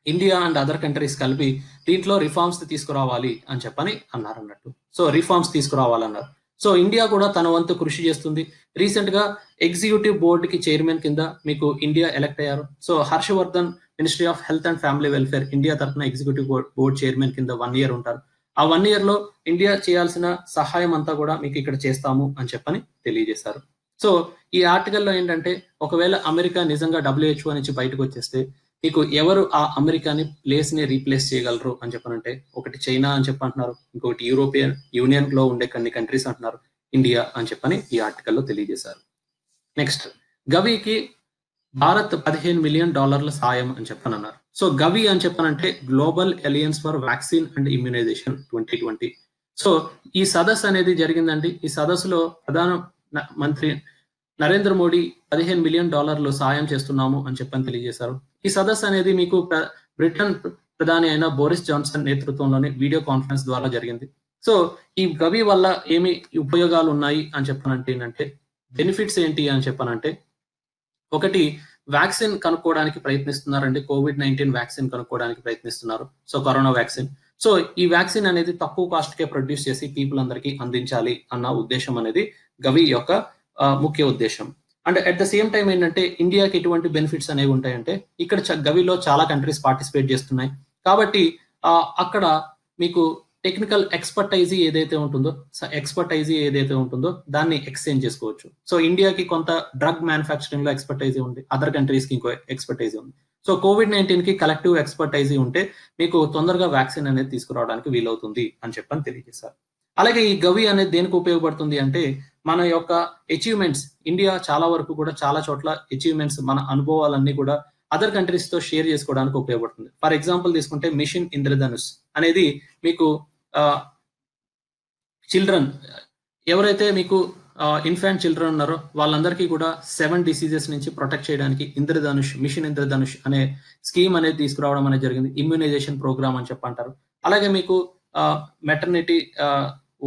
ఇండియా అండ్ అదర్ కంట్రీస్ కలిపి దీంట్లో రిఫార్మ్స్ తీసుకురావాలి అని చెప్పని అన్నారు అన్నట్టు. సో రిఫార్మ్స్ తీసుకురావాలన్నారు. సో ఇండియా కూడా తన వంతు కృషి చేస్తుంది. రీసెంట్ గా ఎగ్జిక్యూటివ్ బోర్డ్ కి చైర్మన్ కింద మీకు ఇండియా ఎలక్ట్ అయ్యారు. So Harshvardhan ministry of health and family welfare India తరఫున ఎగ్జిక్యూటివ్ బోర్డ్ చైర్మన్ కింద 1 year ఉంటారు. ఆ 1 year లో ఇండియా చేయాల్సిన సహాయం అంతా కూడా మీకు ఇక్కడ చేస్తాము అని చెప్పని తెలియజేశారు. సో ఈ ఆర్టికల్లో ఏంటంటే ఒకవేళ అమెరికా నిజంగా WHO నుంచి బయటకు వచ్చేస్తే మీకు ఎవరు ఆ అమెరికాని ప్లేస్ ని రీప్లేస్ చేయగలరు అని చెప్పనంటే ఒకటి చైనా అని చెప్పంటున్నారు, ఇంకొకటి యూరోపియన్ యూనియన్ లో ఉండే కొన్ని కంట్రీస్ అంటున్నారు, ఇండియా అని చెప్పని ఈ ఆర్టికల్లో తెలియజేశారు. నెక్స్ట్ గవికి భారత్ $15 million సాయం అని చెప్పనన్నారు. సో గవి అని చెప్పనంటే global alliance for vaccine and immunization 2020. So ఈ సదస్సు అనేది జరిగిందండి. ఈ సదస్సులో ప్రధాన మంత్రి నరేంద్ర మోడీ $15 million సాయం చేస్తున్నాము అని చెప్పని తెలియజేశారు. ఈ సదస్సు అనేది మీకు బ్రిటన్ ప్రధాని అయిన బోరిస్ జాన్సన్ నేతృత్వంలోని వీడియో కాన్ఫరెన్స్ ద్వారా జరిగింది. సో ఈ గవి వల్ల ఏమి ఉపయోగాలు ఉన్నాయి అని చెప్పనంటే ఏంటంటే బెనిఫిట్స్ ఏంటి అని చెప్పనంటే ఒకటి వ్యాక్సిన్ కనుక్కోవడానికి ప్రయత్నిస్తున్నారండి. COVID-19 వ్యాక్సిన్ కనుక్కోవడానికి ప్రయత్నిస్తున్నారు. So corona vaccine. సో ఈ వ్యాక్సిన్ అనేది తక్కువ కాస్ట్ కే ప్రొడ్యూస్ చేసి పీపుల్ అందరికీ అందించాలి అన్న ఉద్దేశం అనేది గవి యొక్క ముఖ్య ఉద్దేశం. And at the same time ఏంటంటే ఇండియాకి ఎటువంటి బెనిఫిట్స్ అనేవి ఉంటాయంటే ఇక్కడ గవిలో చాలా కంట్రీస్ పార్టిసిపేట్ చేస్తున్నాయి కాబట్టి అక్కడ మీకు టెక్నికల్ ఎక్స్పర్టైజీ ఏదైతే ఉంటుందో దాన్ని ఎక్స్చేంజ్ చేసుకోవచ్చు. సో ఇండియాకి కొంత డ్రగ్ మ్యానుఫ్యాక్చరింగ్ లో ఎక్స్పర్టైజీ ఉంది, అదర్ కంట్రీస్ కి ఇంకో ఎక్స్పర్టైజీ ఉంది. సో COVID-19 కి కలెక్టివ్ ఎక్స్పర్టైజీ ఉంటే మీకు తొందరగా వ్యాక్సిన్ అనేది తీసుకురావడానికి వీలవుతుంది అని చెప్పని తెలియజేశారు. అలాగే ఈ గవి అనేది దేనికి ఉపయోగపడుతుంది అంటే మన యొక్క అచీవ్మెంట్స్, ఇండియా చాలా వరకు కూడా చాలా చోట్ల అచీవ్మెంట్స్, మన అనుభవాలన్నీ కూడా అదర్ కంట్రీస్ తో షేర్ చేసుకోవడానికి ఉపయోగపడుతుంది. ఫర్ ఎగ్జాంపుల్ తీసుకుంటే మిషన్ ఇంద్రధనుష్ అనేది మీకు చిల్డ్రన్ ఎవరైతే మీకు ఇన్ఫాంట్ చిల్డ్రన్ ఉన్నారో వాళ్ళందరికీ కూడా 7 diseases నుంచి ప్రొటెక్ట్ చేయడానికి మిషన్ ఇంద్రధనుష్ అనే స్కీమ్ అనేది తీసుకురావడం అనేది జరిగింది. ఇమ్యూనైజేషన్ ప్రోగ్రామ్ అని చెప్పంటారు. అలాగే మీకు మెటర్నిటీ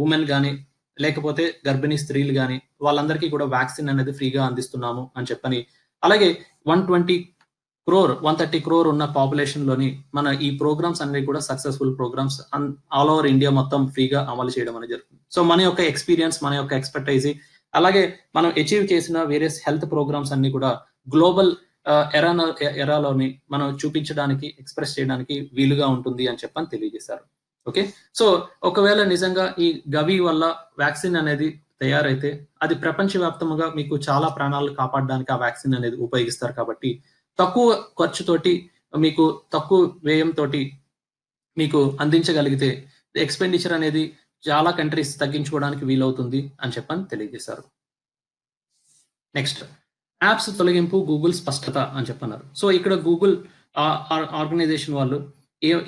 ఉమెన్ కానీ లేకపోతే గర్భిణీ స్త్రీలు కానీ వాళ్ళందరికీ కూడా వ్యాక్సిన్ అనేది ఫ్రీగా అందిస్తున్నాము అని చెప్పని, అలాగే 130 crore ఉన్న పాపులేషన్ లోని మన ఈ ప్రోగ్రామ్స్ అన్ని కూడా successful programmes all over India మొత్తం ఫ్రీగా అమలు చేయడం అనేది జరుగుతుంది. సో మన యొక్క ఎక్స్పీరియన్స్, మన యొక్క ఎక్స్పర్టైజీ, అలాగే మనం అచీవ్ చేసిన వేరియస్ హెల్త్ ప్రోగ్రామ్స్ అన్ని కూడా గ్లోబల్ ఎరాలోని మనం చూపించడానికి, ఎక్స్ప్రెస్ చేయడానికి వీలుగా ఉంటుంది అని చెప్పని తెలియజేశారు. ఓకే, సో ఒకవేళ నిజంగా ఈ గవి వల్ల వ్యాక్సిన్ అనేది తయారైతే అది ప్రపంచవ్యాప్తంగా మీకు చాలా ప్రాణాలు కాపాడడానికి ఆ వ్యాక్సిన్ అనేది ఉపయోగిస్తారు కాబట్టి తక్కువ ఖర్చుతోటి మీకు తక్కువ వ్యయంతో మీకు అందించగలిగితే ఎక్స్పెండిచర్ అనేది చాలా కంట్రీస్ తగ్గించుకోవడానికి వీలవుతుంది అని చెప్పని తెలియజేశారు. నెక్స్ట్ యాప్స్ తొలగింపు గూగుల్ స్పష్టత అని చెప్పన్నారు. సో ఇక్కడ గూగుల్ ఆర్గనైజేషన్ వాళ్ళు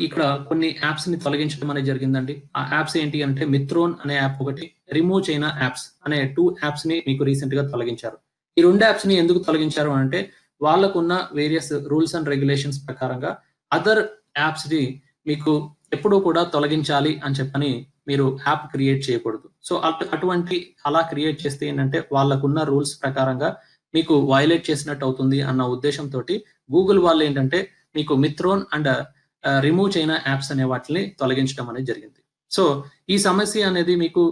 ఇక్కడ కొన్ని యాప్స్ ని తొలగించడం అనేది జరిగిందండి. ఆ యాప్స్ ఏంటి అంటే మిత్రోన్ అనే యాప్ ఒకటి, రిమూవ్ చైనా యాప్స్ అనే 2 యాప్స్ ని మీకు రీసెంట్ గా తొలగించారు. ఈ 2 యాప్స్ ని ఎందుకు తొలగించారు అంటే వాళ్ళకున్న వేరియస్ రూల్స్ అండ్ రెగ్యులేషన్స్ ప్రకారంగా అదర్ యాప్స్ ని మీకు ఎప్పుడూ కూడా తొలగించాలి అని చెప్పని మీరు యాప్ క్రియేట్ చేయకూడదు. సో అటువంటి అలా క్రియేట్ చేస్తే ఏంటంటే వాళ్ళకున్న రూల్స్ ప్రకారంగా మీకు వైలేట్ చేసినట్టు అవుతుంది అన్న ఉద్దేశంతో గూగుల్ వాళ్ళు ఏంటంటే మీకు Mitron and remove China apps అనే వాటిని తొలగించడం అనేది జరిగింది. సో ఈ సమస్య అనేది మీకు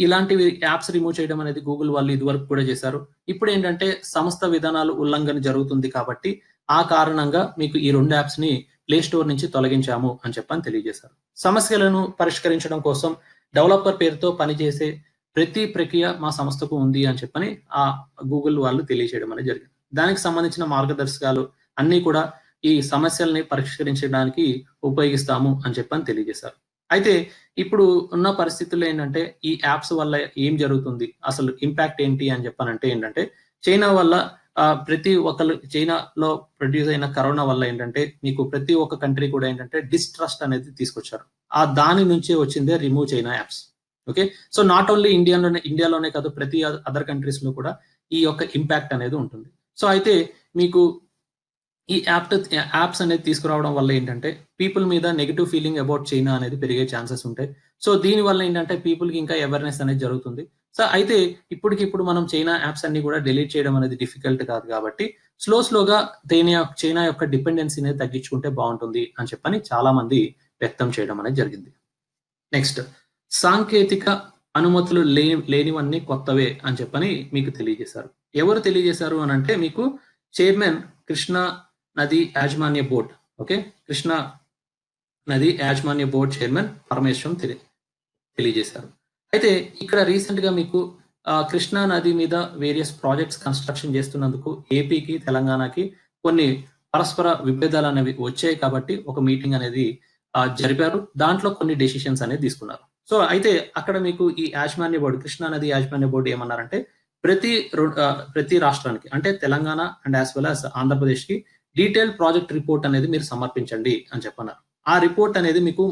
ఇలాంటివి యాప్స్ రిమూవ్ చేయడం అనేది గూగుల్ వాళ్ళు ఇదివరకు కూడా చేశారు. ఇప్పుడు ఏంటంటే సంస్థ విధానాలు ఉల్లంఘన జరుగుతుంది కాబట్టి ఆ కారణంగా మీకు ఈ 2 యాప్స్‌ని ప్లే స్టోర్ నుంచి తొలగించాము అని చెప్పని తెలియజేశారు. సమస్యలను పరిష్కరించడం కోసం డెవలపర్ పేరుతో పనిచేసే ప్రతి ప్రక్రియ మా సంస్థకు ఉంది అని చెప్పని గూగుల్ వాళ్ళు తెలియజేయడం అనేది జరిగింది. దానికి సంబంధించిన మార్గదర్శకాలు అన్నీ కూడా ఈ సమస్యల్ని పరిష్కరించడానికి ఉపయోగిస్తాము అని చెప్పని తెలియజేశారు. అయితే ఇప్పుడు ఉన్న పరిస్థితుల్లో ఏంటంటే ఈ యాప్స్ వల్ల ఏం జరుగుతుంది? అసలు ఇంపాక్ట్ ఏంటి అని చెప్పనంటే ఏంటంటే చైనా వల్ల ప్రతి ఒక్కళ్ళు చైనాలో ప్రొడ్యూస్ అయిన కరోనా వల్ల ఏంటంటే మీకు ప్రతి ఒక్క కంట్రీ కూడా ఏంటంటే డిస్ట్రస్ట్ అనేది తీసుకొచ్చారు. దాని నుంచే వచ్చిందే remove China apps. Okay. So not only ఇండియాలోనే కాదు ప్రతి అదర్ కంట్రీస్ లో కూడా ఈ యొక్క ఇంపాక్ట్ అనేది ఉంటుంది. సో అయితే మీకు ఈ యాప్స్ అనేది తీసుకురావడం వల్ల ఏంటంటే పీపుల్ మీద నెగటివ్ ఫీలింగ్ అబౌట్ చైనా అనేది పెరిగే ఛాన్సెస్ ఉంటాయి. సో దీని వల్ల ఏంటంటే పీపుల్ కి ఇంకా అవేర్నెస్ అనేది జరుగుతుంది. సో అయితే ఇప్పటికిప్పుడు మనం చైనా యాప్స్ అన్ని కూడా డిలీట్ చేయడం అనేది డిఫికల్ట్ కాదు కాబట్టి స్లోగా చైనా యొక్క డిపెండెన్సీని తగ్గించుకుంటే బాగుంటుంది అని చెప్పని చాలా మంది వ్యక్తం చేయడం అనేది జరిగింది. నెక్స్ట్, సాంకేతిక అనుమతులు లేనివన్నీ కొత్తవే అని చెప్పని మీకు తెలియజేశారు. ఎవరు తెలియజేశారు అని అంటే మీకు చైర్మన్ కృష్ణా నది యాజమాన్య బోర్డ్. ఓకే, కృష్ణా నది యాజమాన్య బోర్డ్ చైర్మన్ పరమేశ్వరం తెలియజేశారు. అయితే ఇక్కడ రీసెంట్ గా మీకు కృష్ణా నది మీద వేరియస్ ప్రాజెక్ట్స్ కన్స్ట్రక్షన్ చేస్తున్నందుకు ఏపీకి తెలంగాణకి కొన్ని పరస్పర విభేదాలు అనేవి వచ్చాయి కాబట్టి ఒక మీటింగ్ అనేది జరిపారు. దాంట్లో కొన్ని డెసిషన్స్ అనేది తీసుకున్నారు. సో అయితే అక్కడ మీకు ఈ యాజమాన్య బోర్డు, కృష్ణా నది యాజమాన్య బోర్డు ఏమన్నారంటే ప్రతి రాష్ట్రానికి అంటే Telangana and as well as Andhra Pradesh కి డీటెయిల్ ప్రాజెక్ట్ రిపోర్ట్ అనేది మీరు సమర్పించండి అని చెప్పన్నారు. ఆ రిపోర్ట్ అనేది మీకు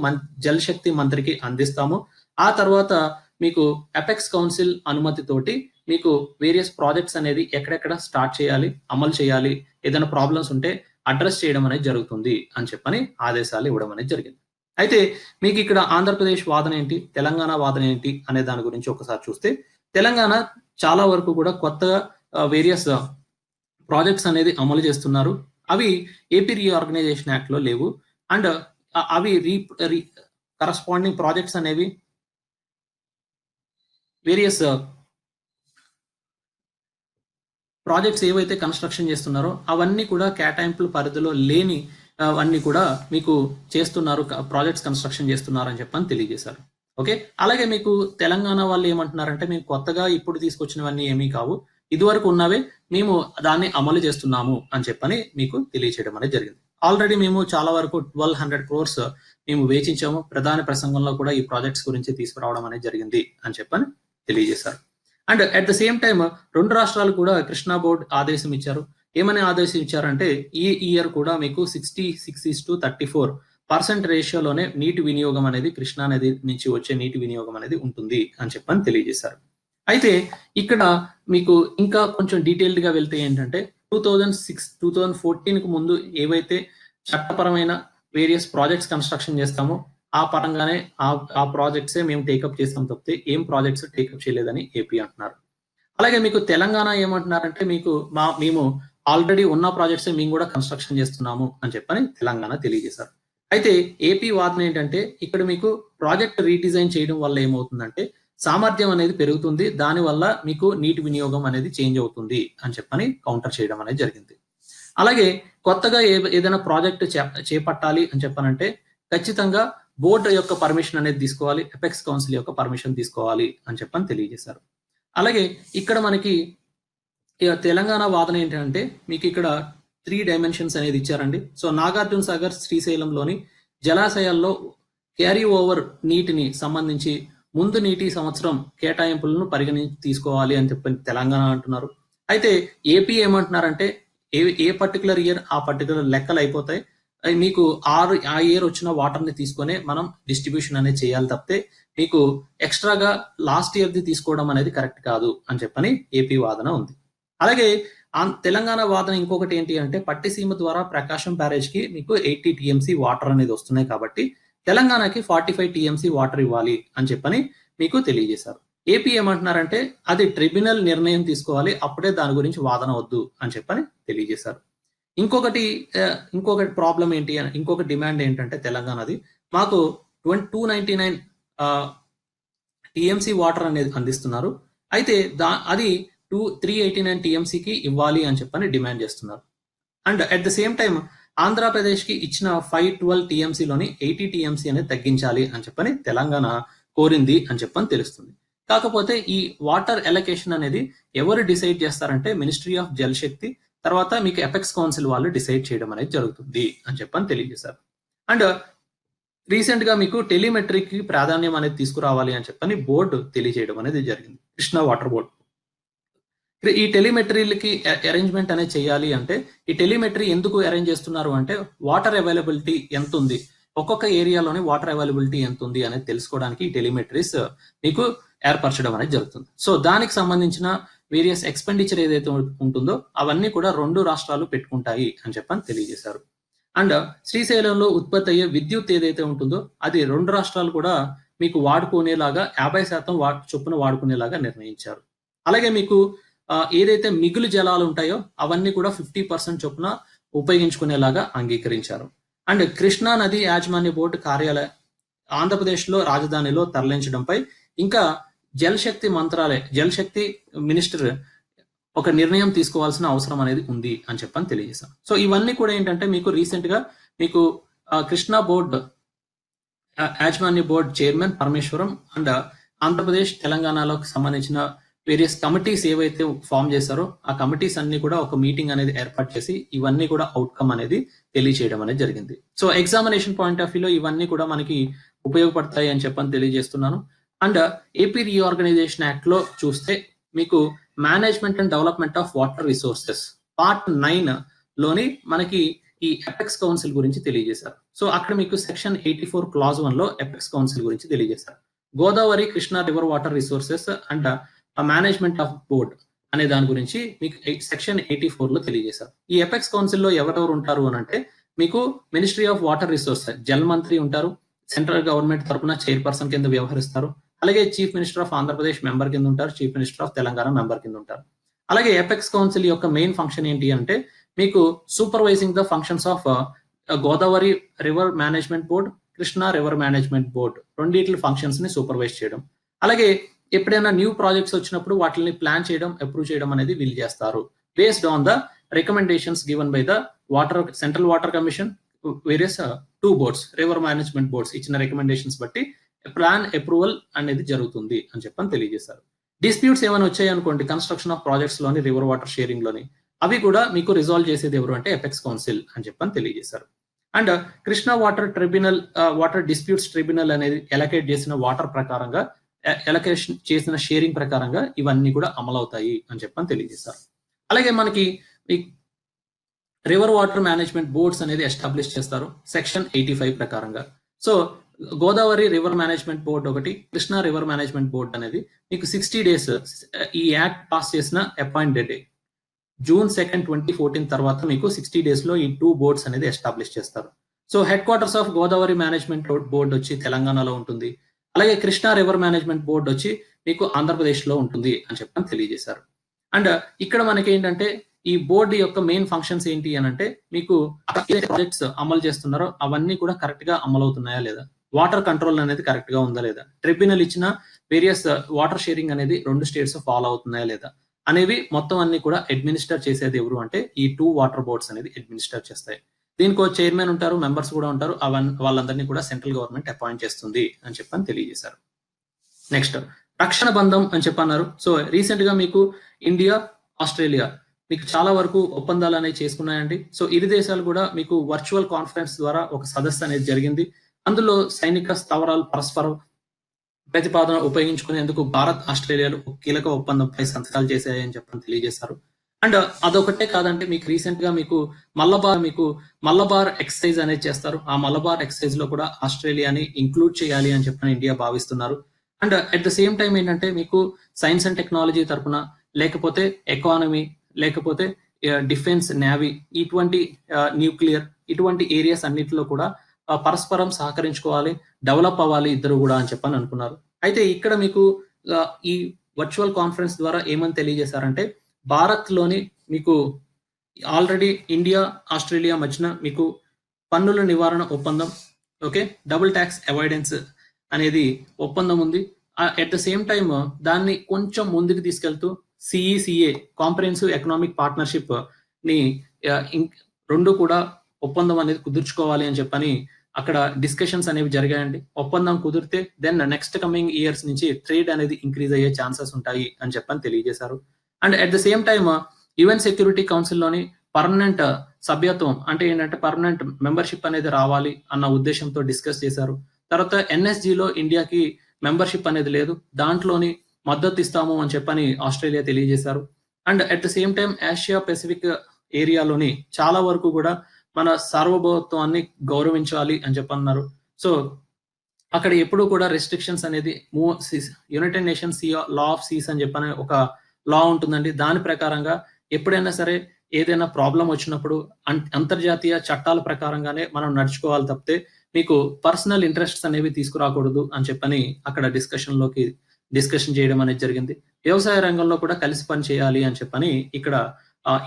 జల్ శక్తి మంత్రికి అందిస్తాము. ఆ తర్వాత మీకు అపెక్స్ కౌన్సిల్ అనుమతితోటి మీకు వేరియస్ ప్రాజెక్ట్స్ అనేది ఎక్కడెక్కడ స్టార్ట్ చేయాలి, అమలు చేయాలి, ఏదైనా ప్రాబ్లమ్స్ ఉంటే అడ్రస్ చేయడం అనేది జరుగుతుంది అని చెప్పని ఆదేశాలు ఇవ్వడం అనేది జరిగింది. అయితే మీకు ఇక్కడ ఆంధ్రప్రదేశ్ వాదన ఏంటి, తెలంగాణ వాదన ఏంటి అనే దాని గురించి ఒకసారి చూస్తే తెలంగాణ చాలా వరకు కూడా కొత్తగా వేరియస్ ప్రాజెక్ట్స్ అనేది అమలు చేస్తున్నారు. అవి ఏపీ రీఆర్గనైజేషన్ యాక్ట్ లో లేవు. అండ్ అవి కరస్పాండింగ్ ప్రాజెక్ట్స్ అనేవి వేరియస్ ప్రాజెక్ట్స్ ఏవైతే కన్స్ట్రక్షన్ చేస్తున్నారో అవన్నీ కూడా కేటాయింపుల పరిధిలో లేని అవన్నీ కూడా మీకు చేస్తున్నారు, ప్రాజెక్ట్స్ కన్స్ట్రక్షన్ చేస్తున్నారు అని చెప్పని తెలియజేశారు. ఓకే, అలాగే మీకు తెలంగాణ వాళ్ళు ఏమంటున్నారంటే మేము కొత్తగా ఇప్పుడు తీసుకొచ్చినవన్నీ ఏమీ కావు, ఇదివరకు ఉన్నవే మేము దాన్ని అమలు చేస్తున్నాము అని చెప్పని మీకు తెలియచేయడం అనేది జరిగింది. ఆల్రెడీ మేము చాలా వరకు 1200 crores మేము వేచించాము. ప్రధాని ప్రసంగంలో కూడా ఈ ప్రాజెక్ట్స్ గురించి తీసుకురావడం అనేది జరిగింది అని చెప్పని తెలియజేశారు. And at the same time 2 రాష్ట్రాలు కూడా కృష్ణా బోర్డు ఆదేశం ఇచ్చారు. ఏమని ఆదేశం ఇచ్చారంటే ఈ ఇయర్ కూడా మీకు 66:34% రేషియోలోనే నీటి వినియోగం అనేది కృష్ణా నది నుంచి వచ్చే నీటి వినియోగం అనేది ఉంటుంది అని చెప్పని తెలియజేశారు. అయితే ఇక్కడ మీకు ఇంకా కొంచెం డీటెయిల్డ్ గా వెళ్తే ఏంటంటే 2014 కు ముందు ఏవైతే చట్టపరమైన వేరియస్ ప్రాజెక్ట్స్ కన్స్ట్రక్షన్ చేస్తామో ఆ పరంగానే ఆ ప్రాజెక్ట్సే మేము టేకప్ చేస్తాం తప్పితే ఏం ప్రాజెక్ట్స్ టేకప్ చేయలేదని ఏపీ అంటున్నారు. అలాగే మీకు తెలంగాణ ఏమంటున్నారంటే మేము ఆల్రెడీ ఉన్న ప్రాజెక్ట్సే మేము కూడా కన్స్ట్రక్షన్ చేస్తున్నాము అని చెప్పని తెలంగాణ తెలియజేశారు. అయితే ఏపీ వాదన ఏంటంటే ఇక్కడ మీకు ప్రాజెక్ట్ రీడిజైన్ చేయడం వల్ల ఏమవుతుందంటే సామర్థ్యం అనేది పెరుగుతుంది, దానివల్ల మీకు నీటి వినియోగం అనేది చేంజ్ అవుతుంది అని చెప్పని కౌంటర్ చేయడం అనేది జరిగింది. అలాగే కొత్తగా ఏదైనా ప్రాజెక్ట్ చేపట్టాలి అని చెప్పనంటే ఖచ్చితంగా బోర్డు యొక్క పర్మిషన్ అనేది తీసుకోవాలి, అపెక్స్ కౌన్సిల్ యొక్క పర్మిషన్ తీసుకోవాలి అని చెప్పని తెలియజేశారు. అలాగే ఇక్కడ మనకి తెలంగాణ వాదన ఏంటంటే మీకు ఇక్కడ 3 డైమెన్షన్స్ అనేది ఇచ్చారండి. సో నాగార్జున సాగర్, శ్రీశైలంలోని జలాశయాల్లో క్యారీ ఓవర్ నీటిని సంబంధించి ముందు నీటి సంవత్సరం కేటాయింపులను పరిగణించి తీసుకోవాలి అని చెప్పి తెలంగాణ అంటున్నారు. అయితే ఏపీ ఏమంటున్నారంటే ఏ పర్టికులర్ ఇయర్ ఆ పర్టికులర్ లెక్కలు అయిపోతాయి, మీకు ఆ ఇయర్ వచ్చిన వాటర్ ని తీసుకొని మనం డిస్ట్రిబ్యూషన్ అనేది చేయాలి తప్పితే మీకు ఎక్స్ట్రాగా లాస్ట్ ఇయర్ ది తీసుకోవడం అనేది కరెక్ట్ కాదు అని చెప్పని ఏపీ వాదన ఉంది. అలాగే తెలంగాణ వాదన ఇంకొకటి ఏంటి అంటే పట్టిసీమ ద్వారా ప్రకాశం బ్యారేజ్ కి మీకు 80 TMC వాటర్ అనేది వస్తున్నాయి కాబట్టి తెలంగాణకి 45 TMC వాటర్ ఇవ్వాలి అని చెప్పని మీకు తెలియజేశారు. ఏపీ ఏమంటున్నారంటే అది ట్రిబ్యునల్ నిర్ణయం తీసుకోవాలి, అప్పుడే దాని గురించి వాదన వద్దు అని చెప్పని తెలియజేశారు. ఇంకొకటి ప్రాబ్లం ఏంటి అని ఇంకొక డిమాండ్ ఏంటంటే తెలంగాణది మాకు 299 TMC వాటర్ అనేది అందిస్తున్నారు, అయితే అది 389 TMCకి ఇవ్వాలి అని చెప్పని డిమాండ్ చేస్తున్నారు. And at the same time ఆంధ్రప్రదేశ్కి ఇచ్చిన 512 టీఎంసీలోని 80 టీఎంసీ అనేది తగ్గించాలి అని చెప్పని తెలంగాణ కోరింది అని చెప్పని తెలుస్తుంది. కాకపోతే ఈ వాటర్ ఎలకేషన్ అనేది ఎవరు డిసైడ్ చేస్తారంటే మినిస్ట్రీ ఆఫ్ జల్ శక్తి, తర్వాత మీకు ఎపెక్స్ కౌన్సిల్ వాళ్ళు డిసైడ్ చేయడం అనేది జరుగుతుంది అని చెప్పని తెలియజేశారు. అండ్ రీసెంట్ గా మీకు టెలిమెట్రీకి ప్రాధాన్యం అనేది తీసుకురావాలి అని చెప్పని బోర్డు తెలియజేయడం అనేది జరిగింది, కృష్ణా వాటర్ బోర్డు. ఈ టెలిమెట్రీలకి అరేంజ్మెంట్ అనేది చేయాలి అంటే ఈ టెలిమెట్రీ ఎందుకు అరేంజ్ చేస్తున్నారు అంటే వాటర్ అవైలబిలిటీ ఎంత ఉంది, ఒక్కొక్క ఏరియాలోని వాటర్ అవైలబిలిటీ ఎంత ఉంది అనేది తెలుసుకోవడానికి ఈ టెలిమెట్రీస్ మీకు ఏర్పరచడం అనేది జరుగుతుంది. సో దానికి సంబంధించిన వేరియస్ ఎక్స్పెండిచర్ ఏదైతే ఉంటుందో అవన్నీ కూడా 2 రాష్ట్రాలు పెట్టుకుంటాయి అని చెప్పని తెలియజేశారు. అండ్ శ్రీశైలంలో ఉత్పత్తి అయ్యే విద్యుత్ ఏదైతే ఉంటుందో అది 2 రాష్ట్రాలు కూడా మీకు వాడుకునేలాగా 50% చొప్పున వాడుకునేలాగా నిర్ణయించారు. అలాగే మీకు ఏదైతే మిగులు జలాలు ఉంటాయో అవన్నీ కూడా 50% చొప్పున ఉపయోగించుకునేలాగా అంగీకరించారు. అండ్ కృష్ణా నది యాజమాన్య బోర్డు కార్యాలయం ఆంధ్రప్రదేశ్లో రాజధానిలో తరలించడంపై ఇంకా జల్ శక్తి మినిస్టర్ ఒక నిర్ణయం తీసుకోవాల్సిన అవసరం అనేది ఉంది అని చెప్పని తెలియజేశాం. సో ఇవన్నీ కూడా ఏంటంటే మీకు రీసెంట్ గా మీకు కృష్ణా బోర్డు యాజమాన్య board chairman Parameswaram and Andhra Pradesh తెలంగాణలో సంబంధించిన వేరియస్ కమిటీస్ ఏవైతే ఫామ్ చేశారో ఆ కమిటీస్ అన్ని కూడా ఒక మీటింగ్ అనేది ఏర్పాటు చేసి ఇవన్నీ కూడా అవుట్కమ్ అనేది తెలియచేయడం అనేది జరిగింది. సో ఎగ్జామినేషన్ పాయింట్ ఆఫ్ వ్యూలో ఇవన్నీ కూడా మనకి ఉపయోగపడతాయి అని చెప్పని తెలియజేస్తున్నాను. అండ్ ఏపీ రీఆర్గనైజేషన్ యాక్ట్ లో చూస్తే మీకు management and development of water resources part 9 లోని మనకి ఈ ఎపెక్స్ కౌన్సిల్ గురించి తెలియజేశారు. సో అక్కడ మీకు సెక్షన్ 84 క్లాజ్ 1 లో ఎపెక్స్ కౌన్సిల్ గురించి తెలియజేశారు. Godavari Krishna river water resources and management of board అనే దాని గురించి మీకు సెక్షన్ 84 లో తెలియజేశారు. ఈ ఎపెక్స్ కౌన్సిల్ లో ఎవరెవరు ఉంటారు అని అంటే మీకు ministry of water resources Jal మంత్రి ఉంటారు, సెంట్రల్ గవర్నమెంట్ తరఫున చైర్పర్సన్ కింద వ్యవహరిస్తారు. అలాగే chief minister of Andhra Pradesh member కింద ఉంటారు, chief minister of Telangana member కింద ఉంటారు. అలాగే ఎపెక్స్ కౌన్సిల్ యొక్క మెయిన్ ఫంక్షన్ ఏంటి అంటే మీకు supervising the functions of Godavari river management board, Krishna river management board రెండింటి ఫంక్షన్స్ ని సూపర్వైజ్ చేయడం. అలాగే ఎప్పుడైనా న్యూ ప్రాజెక్ట్స్ వచ్చినప్పుడు వాటిని ప్లాన్ చేయడం, అప్రూవ్ చేయడం అనేది వీళ్ళు చేస్తారు based on the recommendations given by the central water commission, various 2 boards river management boards ఇచ్చిన రికమెండేషన్స్ బట్టి ప్లాన్ అప్రూవల్ అనేది జరుగుతుంది అని చెప్పని తెలియజేశారు. డిస్ప్యూట్స్ ఏమైనా వచ్చాయి అనుకోండి కన్స్ట్రక్షన్ ఆఫ్ ప్రాజెక్ట్స్ లోని రివర్ వాటర్ షేరింగ్ లోని అవి కూడా మీకు రిజాల్వ్ చేసేది ఎవరు అంటే ఎపెక్స్ కౌన్సిల్ అని చెప్పని తెలియజేశారు. And Krishna water tribunal water disputes tribunal అనేది ఎలకేట్ చేసిన వాటర్ ప్రకారంగా ఎలకేషన్ చేసిన షేరింగ్ ప్రకారంగా ఇవన్నీ కూడా అమలవుతాయి అని చెప్పని తెలియజేశారు. అలాగే మనకి రివర్ వాటర్ మేనేజ్మెంట్ బోర్డ్స్ అనేది ఎస్టాబ్లిష్ చేస్తారు సెక్షన్ 85 ప్రకారంగా. So Godavari river management board ఒకటి, కృష్ణా రివర్ మేనేజ్మెంట్ బోర్డ్ అనేది మీకు 60 days ఈ యాక్ట్ పాస్ చేసిన అపాయింటెడ్ డే June 2, 2014 తర్వాత మీకు 60 days లో ఈ 2 బోర్డ్స్ అనేది ఎస్టాబ్లిష్ చేస్తారు. So head quarters of Godavari management board వచ్చి తెలంగాణలో ఉంటుంది. అలాగే కృష్ణా రివర్ మేనేజ్మెంట్ బోర్డ్ వచ్చి మీకు ఆంధ్రప్రదేశ్ లో ఉంటుంది అని చెప్పని తెలియజేశారు. అండ్ ఇక్కడ మనకి ఏంటంటే ఈ బోర్డు యొక్క మెయిన్ ఫంక్షన్స్ ఏంటి అని అంటే మీకు ప్రాజెక్ట్స్ అమలు చేస్తున్నారో అవన్నీ కూడా కరెక్ట్ గా అమలవుతున్నాయా లేదా, వాటర్ కంట్రోల్ అనేది కరెక్ట్ గా ఉందా లేదా, ట్రిబ్యునల్ ఇచ్చిన వేరియస్ వాటర్ షేరింగ్ అనేది 2 స్టేట్స్ ఫాలో అవుతున్నాయా లేదా అనేవి మొత్తం అన్ని కూడా అడ్మినిస్టర్ చేసేది ఎవరు అంటే ఈ 2 వాటర్ బోర్డ్స్ అనేది అడ్మినిస్టర్ చేస్తాయి. దీనికి చైర్మన్ ఉంటారు, మెంబర్స్ కూడా ఉంటారు, వాళ్ళందరినీ కూడా సెంట్రల్ గవర్నమెంట్ అపాయింట్ చేస్తుంది అని చెప్పని తెలియజేశారు. నెక్స్ట్ రక్షణ బంధం అని చెప్పన్నారు. సో రీసెంట్ గా మీకు ఇండియా, ఆస్ట్రేలియా మీకు చాలా వరకు ఒప్పందాలు అనేవి చేసుకున్నాయండి. సో ఇరు దేశాలు కూడా మీకు వర్చువల్ కాన్ఫరెన్స్ ద్వారా ఒక సదస్సు అనేది జరిగింది. అందులో సైనిక స్థావరాలు పరస్పరం ప్రతిపాదన ఉపయోగించుకునేందుకు భారత్, ఆస్ట్రేలియాలు కీలక ఒప్పందంపై సంతకాలు చేశాయని చెప్పని తెలియజేశారు. అండ్ అదొకటే కాదంటే మీకు రీసెంట్ గా మీకు మల్లబార్ ఎక్సర్సైజ్ అనేది చేస్తారు. ఆ మల్లబార్ ఎక్సర్సైజ్ లో కూడా ఆస్ట్రేలియాని ఇంక్లూడ్ చేయాలి అని చెప్పని ఇండియా భావిస్తున్నారు. And at the same time ఏంటంటే మీకు సైన్స్ అండ్ టెక్నాలజీ తరఫున, లేకపోతే ఎకానమీ, లేకపోతే డిఫెన్స్, నేవీ, ఇటువంటి న్యూక్లియర్, ఇటువంటి ఏరియాస్ అన్నిటిలో కూడా పరస్పరం సహకరించుకోవాలి, డెవలప్ అవ్వాలి ఇద్దరు కూడా అని చెప్పని అనుకున్నారు. అయితే ఇక్కడ మీకు ఈ వర్చువల్ కాన్ఫరెన్స్ ద్వారా ఏమని తెలియజేశారంటే భారత్ లోని మీకు ఆల్రెడీ ఇండియా, ఆస్ట్రేలియా మధ్యన మీకు పన్నుల నివారణ ఒప్పందం, ఓకే, డబుల్ ట్యాక్స్ అవాయిడెన్స్ అనేది ఒప్పందం ఉంది. అట్ ద సేమ్ టైమ్ దాన్ని కొంచెం ముందుకు తీసుకెళ్తూ సిఈసిఏ కాంప్రహెన్సివ్ ఎకనామిక్ పార్ట్నర్షిప్ ని రెండు కూడా ఒప్పందం అనేది కుదుర్చుకోవాలి అని చెప్పని అక్కడ డిస్కషన్స్ అనేవి జరిగాయండి. ఒప్పందం కుదిరితే దెన్ నెక్స్ట్ కమింగ్ ఇయర్స్ నుంచి ట్రేడ్ అనేది ఇంక్రీజ్ అయ్యే ఛాన్సెస్ ఉంటాయి అని చెప్పని తెలియజేశారు. And at the same time UN security కౌన్సిల్‌లోని పర్మనెంట్ సభ్యత్వం అంటే ఏంటంటే పర్మనెంట్ మెంబర్‌షిప్ అనేది రావాలి అన్న ఉద్దేశంతో డిస్కస్ చేశారు. తర్వాత ఎన్ఎస్జీలో ఇండియాకి మెంబర్‌షిప్ అనేది లేదు. దాంట్లోని మద్దతు ఇస్తాము అని చెప్పని ఆస్ట్రేలియా తెలియజేశారు. And at the same time Asia Pacific ఏరియాలోని చాలా వరకు కూడా మన సార్వభౌమత్వాన్ని గౌరవించాలి అని చెప్పన్నారు. సో అక్కడ ఎప్పుడు కూడా రెస్ట్రిక్షన్స్ అనేది United Nations law of seas అని చెప్పని ఒక లా ఉంటుందండి. దాని ప్రకారంగా ఎప్పుడైనా సరే ఏదైనా ప్రాబ్లం వచ్చినప్పుడు అంతర్జాతీయ చట్టాల ప్రకారంగానే మనం నడుచుకోవాలి తప్పితే మీకు పర్సనల్ ఇంట్రెస్ట్స్ అనేవి తీసుకురాకూడదు అని చెప్పని అక్కడ డిస్కషన్ చేయడం అనేది జరిగింది. వ్యవసాయ రంగంలో కూడా కలిసి పని చేయాలి అని చెప్పని ఇక్కడ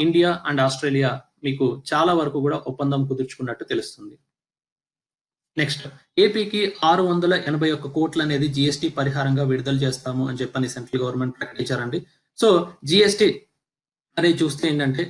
ఇండియా అండ్ ఆస్ట్రేలియా మీకు చాలా వరకు కూడా ఒప్పందం కుదుర్చుకున్నట్టు తెలుస్తుంది. నెక్స్ట్ ఏపీకి 681 కోట్లు అనేది జిఎస్టీ పరిహారంగా విడుదల చేస్తాము అని చెప్పని సెంట్రల్ గవర్నమెంట్ ప్రకటించారండి. సో జిఎస్టీ అనేది చూస్తే ఏంటంటే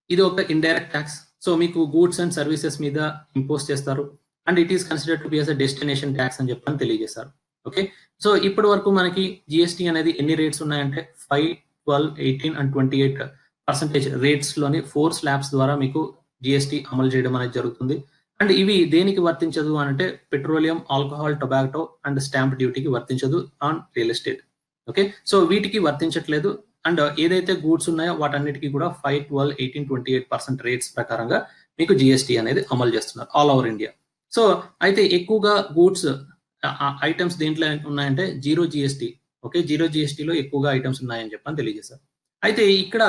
ఇది ఒక ఇండైరెక్ట్ ట్యాక్స్. సో మీకు గూడ్స్ అండ్ సర్వీసెస్ మీద ఇంపోజ్ చేస్తారు and it is considered to be as a destination tax అని చెప్పని తెలియజేశారు. ఓకే, సో ఇప్పటి వరకు మనకి జిఎస్టీ అనేది ఎన్ని రేట్స్ ఉన్నాయంటే 5, 12, 18 అండ్ 28% రేట్స్ లోని 4 స్లాబ్స్ ద్వారా మీకు జిఎస్టీ అమలు చేయడం అనేది జరుగుతుంది. అండ్ ఇవి దేనికి వర్తించదు అంటే petroleum, alcohol, tobacco and stamp డ్యూటీకి వర్తించదు on real estate. Okay, so వీటికి వర్తించట్లేదు. అండ్ ఏదైతే గూడ్స్ ఉన్నాయో వాటన్నిటికీ కూడా 5, 12, 18, 28% రేట్స్ ప్రకారంగా మీకు జిఎస్టీ అనేది అమలు చేస్తున్నారు ఆల్ ఓవర్ ఇండియా. సో అయితే ఎక్కువగా గూడ్స్ ఐటమ్స్ దేంట్లో ఉన్నాయంటే జీరో జిఎస్టీ. ఓకే, జీరో జిఎస్టీలో ఎక్కువగా ఐటమ్స్ ఉన్నాయని చెప్పని తెలియజేశారు. అయితే ఇక్కడ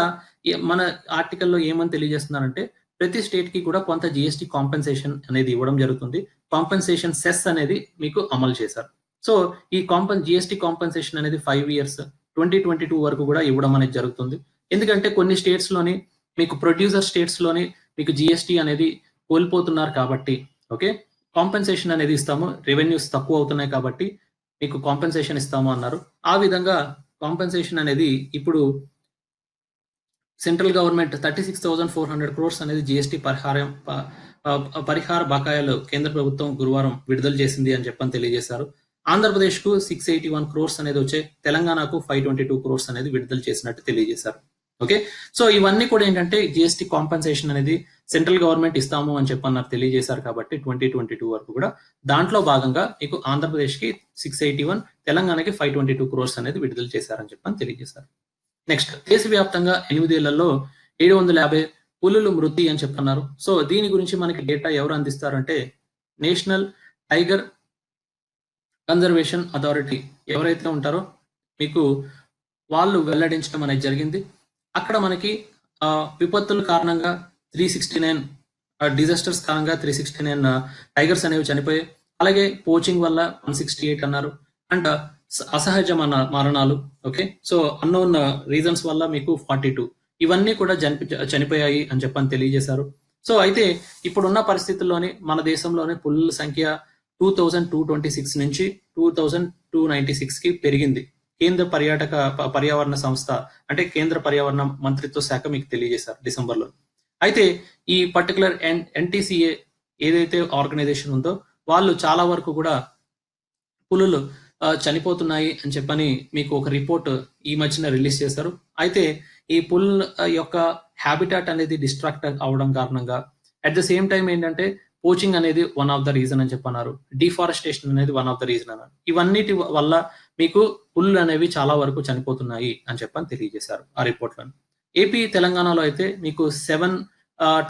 మన ఆర్టికల్లో ఏమని తెలియజేస్తున్నారంటే ప్రతి స్టేట్ కి కూడా కొంత జిఎస్టీ కాంపెన్సేషన్ అనేది ఇవ్వడం జరుగుతుంది. కాంపెన్సేషన్ సెస్ అనేది మీకు అమలు చేశారు. సో ఈ జిఎస్టీ కాంపెన్సేషన్ అనేది 5 years 2022 వరకు కూడా ఇవ్వడం అనేది జరుగుతుంది. ఎందుకంటే కొన్ని స్టేట్స్ లోని మీకు ప్రొడ్యూసర్ స్టేట్స్ లోని మీకు జిఎస్టీ అనేది కోల్పోతున్నారు కాబట్టి ఓకే కాంపెన్సేషన్ అనేది ఇస్తాము, రెవెన్యూస్ తక్కువ అవుతున్నాయి కాబట్టి మీకు కాంపెన్సేషన్ ఇస్తాము అన్నారు. ఆ విధంగా కాంపెన్సేషన్ అనేది ఇప్పుడు సెంట్రల్ గవర్నమెంట్ 36,400 crores అనేది జిఎస్టీ పరిహార బకాయిలు కేంద్ర ప్రభుత్వం గురువారం విడుదల చేసింది అని చెప్పని తెలియజేశారు. ఆంధ్రప్రదేశ్ కు 681 crores అనేది వచ్చే, తెలంగాణకు 522 crores అనేది విడుదల చేసినట్టు తెలియజేశారు. ఓకే, సో ఇవన్నీ కూడా ఏంటంటే జిఎస్టీ కాంపెన్సేషన్ అనేది సెంట్రల్ గవర్నమెంట్ ఇస్తాము అని చెప్పన్నారు తెలియజేశారు కాబట్టి 2022 వరకు కూడా దాంట్లో భాగంగా మీకు ఆంధ్రప్రదేశ్ కి 681, తెలంగాణకి 522 crores అనేది విడుదల చేశారని చెప్పని తెలియజేశారు. నెక్స్ట్ దేశవ్యాప్తంగా 8 ఏళ్లలో 750 పులులు మృతి అని చెప్పన్నారు. సో దీని గురించి మనకి డేటా ఎవరు అందిస్తారంటే నేషనల్ టైగర్ కన్జర్వేషన్ అథారిటీ ఎవరైతే ఉంటారో మీకు వాళ్ళు వెల్లడించడం అనేది జరిగింది. అక్కడ మనకి విపత్తుల కారణంగా 369 డిజాస్టర్స్ కారణంగా 369 టైగర్స్ అనేవి చనిపోయాయి. అలాగే పోచింగ్ వల్ల 168 అన్నారు. అండ్ అసహజ మరణాలు ఓకే, సో అన్నోన్ రీజన్స్ వల్ల మీకు 42 ఇవన్నీ కూడా చనిపోయాయి అని చెప్పని తెలియజేశారు. సో అయితే ఇప్పుడున్న పరిస్థితుల్లోని మన దేశంలోని పులుల సంఖ్య 2226 నుంచి 2296 కి పెరిగింది. కేంద్ర పర్యావరణ సంస్థ అంటే కేంద్ర పర్యావరణ మంత్రిత్వ శాఖ మీకు తెలియజేశారు డిసెంబర్లో. అయితే ఈ పర్టికులర్ ఎన్టీసీఏ ఏదైతే ఆర్గనైజేషన్ ఉందో వాళ్ళు చాలా వరకు కూడా పులులు చనిపోతున్నాయి అని చెప్పని మీకు ఒక రిపోర్ట్ ఈ మధ్యన రిలీజ్ చేశారు. అయితే ఈ పుల్ యొక్క హ్యాబిటాట్ అనేది డిస్ట్రాక్ట్ అవడం కారణంగా అట్ ద సేమ్ టైం ఏంటంటే పోచింగ్ అనేది వన్ ఆఫ్ ద రీజన్ అని చెప్పన్నారు, డిఫారెస్టేషన్ అనేది వన్ ఆఫ్ ద రీజన్ అన్నారు. ఇవన్నిటి వల్ల మీకు పుల్లు అనేవి చాలా వరకు చనిపోతున్నాయి అని చెప్పని తెలియజేశారు ఆ రిపోర్ట్లో. ఏపీ తెలంగాణలో అయితే మీకు 7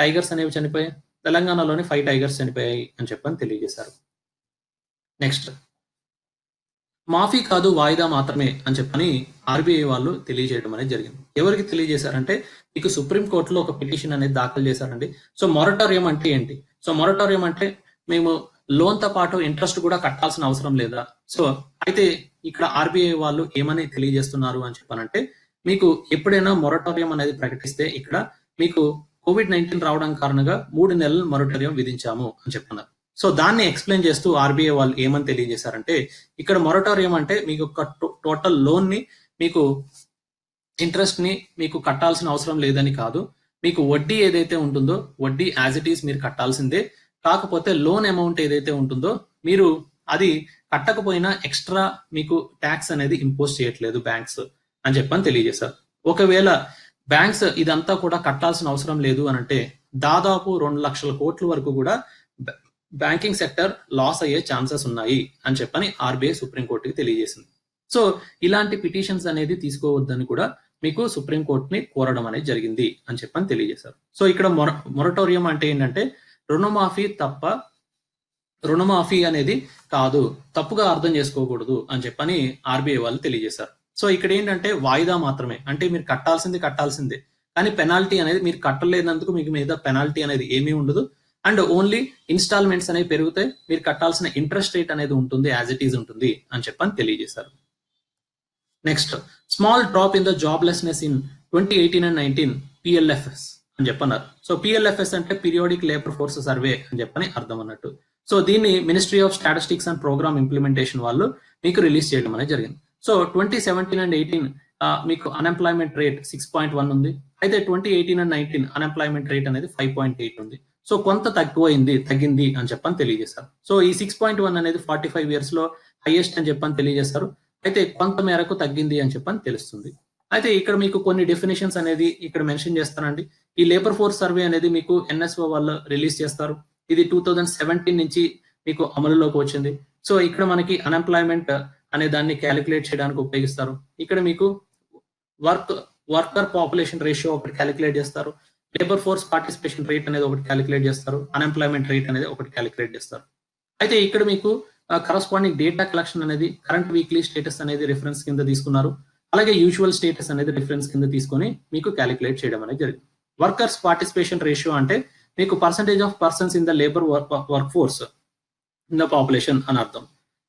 టైగర్స్ అనేవి చనిపోయాయి, తెలంగాణలోని 5 టైగర్స్ చనిపోయాయి అని చెప్పని తెలియజేశారు. నెక్స్ట్ మాఫీ కాదు వాయిదా మాత్రమే అని చెప్పని ఆర్బీఐ వాళ్ళు తెలియజేయడం అనేది జరిగింది. ఎవరికి తెలియజేశారంటే మీకు సుప్రీంకోర్టులో ఒక పిటిషన్ అనేది దాఖలు చేశారండి. సో మొరటోరియం అంటే ఏంటి? సో మొరటోరియం అంటే మేము లోన్ తో పాటు ఇంట్రెస్ట్ కూడా కట్టాల్సిన అవసరం లేదా? సో అయితే ఇక్కడ ఆర్బీఐ వాళ్ళు ఏమని తెలియజేస్తున్నారు అని చెప్పానంటే మీకు ఎప్పుడైనా మొరటోరియం అనేది ప్రకటిస్తే ఇక్కడ మీకు COVID-19 రావడం కారణంగా 3 నెలలు మొరటోరియం విధించాము అని చెప్పన్నారు. సో దాన్ని ఎక్స్ప్లెయిన్ చేస్తూ ఆర్బీఐ వాళ్ళు ఏమని తెలియజేశారంటే ఇక్కడ మొరటోరియం అంటే మీకు ఒక టోటల్ లోన్ ని మీకు ఇంట్రెస్ట్ ని మీకు కట్టాల్సిన అవసరం లేదని కాదు, మీకు వడ్డీ ఏదైతే ఉంటుందో వడ్డీ యాజ్ ఇట్ ఈస్ మీరు కట్టాల్సిందే. కాకపోతే లోన్ అమౌంట్ ఏదైతే ఉంటుందో మీరు అది కట్టకపోయినా ఎక్స్ట్రా మీకు ట్యాక్స్ అనేది ఇంపోజ్ చేయట్లేదు బ్యాంక్స్ అని చెప్పని తెలియజేశారు. ఒకవేళ బ్యాంక్స్ ఇదంతా కూడా కట్టాల్సిన అవసరం లేదు అని అంటే దాదాపు 2 లక్షల కోట్ల వరకు కూడా బ్యాంకింగ్ సెక్టర్ లాస్ అయ్యే ఛాన్సెస్ ఉన్నాయి అని చెప్పని ఆర్బీఐ సుప్రీంకోర్టుకి తెలియజేసింది. సో ఇలాంటి పిటిషన్స్ అనేది తీసుకోవద్దని కూడా మీకు సుప్రీంకోర్టుని కోరడం అనేది జరిగింది అని చెప్పని తెలియజేశారు. సో ఇక్కడ మొరటోరియం అంటే ఏంటంటే రుణమాఫీ అనేది కాదు, తప్పుగా అర్థం చేసుకోకూడదు అని చెప్పని ఆర్బీఐ వాళ్ళు తెలియజేశారు. సో ఇక్కడ ఏంటంటే వాయిదా మాత్రమే, అంటే మీరు కట్టాల్సిందే కానీ పెనాల్టీ అనేది మీరు కట్టలేనందుకు మీకు మీద పెనాల్టీ అనేది ఏమీ ఉండదు. అండ్ ఓన్లీ ఇన్స్టాల్మెంట్స్ అనేవి పెరుగుతాయి, మీరు కట్టాల్సిన ఇంట్రెస్ట్ రేట్ అనేది ఉంటుంది, యాజ్ ఇట్ ఈజ్ ఉంటుంది అని చెప్పని తెలియజేశారు. Next, small drop in the joblessness in 2018 and 19 PLFS అని చెప్పన్నారు. సో PLFS అంటే పీరియాడిక్ లేబర్ ఫోర్స్ సర్వే అని చెప్పని అర్థం అన్నట్టు. సో దీన్ని ministry of statistics and programme implementation వాళ్ళు మీకు రిలీజ్ చేయడం అనేది జరిగింది. సో 2017 and 18 మీకు అన్ఎంప్లాయ్మెంట్ రేట్ 6.1 ఉంది. అయితే 2018 and 19 అన్ఎంప్లాయ్మెంట్ రేట్ అనేది 5.8 ఉంది. సో కొంత తగ్గింది అని చెప్పని తెలియజేశారు. సో ఈ 6.1 అనేది 45 years లో హైయెస్ట్ అని చెప్పని తెలియజేశారు. అయితే కొంత మేరకు తగ్గింది అని చెప్పని తెలుస్తుంది. అయితే ఇక్కడ మీకు కొన్ని డెఫినేషన్స్ అనేది ఇక్కడ మెన్షన్ చేస్తానండి. ఈ లేబర్ ఫోర్స్ సర్వే అనేది మీకు NSO వాళ్ళు రిలీజ్ చేస్తారు. ఇది 2017 నుంచి మీకు అమలులోకి వచ్చింది. సో ఇక్కడ మనకి అన్ఎంప్లాయ్మెంట్ అనే దాన్ని క్యాలిక్యులేట్ చేయడానికి ఉపయోగిస్తారు. ఇక్కడ మీకు వర్కర్ పాపులేషన్ రేషియో ఒకటి క్యాలిక్యులేట్ చేస్తారు, లేబర్ ఫోర్స్ పార్టిసిపేషన్ రేట్ అనేది ఒకటి క్యాలిక్యులేట్ చేస్తారు, అన్ఎంప్లాయ్మెంట్ రేట్ అనేది ఒకటి క్యాలిక్యులేట్ చేస్తారు. అయితే ఇక్కడ మీకు కరస్పాండింగ్ డేటా కలెక్షన్ అనేది కరెంట్ వీక్లీ స్టేటస్ అనేది రిఫరెన్స్ కింద తీసుకున్నారు. అలాగే యూజువల్ స్టేటస్ అనేది రిఫరెన్స్ కింద తీసుకొని మీకు క్యాలిక్యులేట్ చేయడం అనేది జరిగింది. వర్కర్స్ పార్టిసిపేషన్ రేషియో అంటే మీకు percentage of persons in the labour work force in the population అని అర్థం.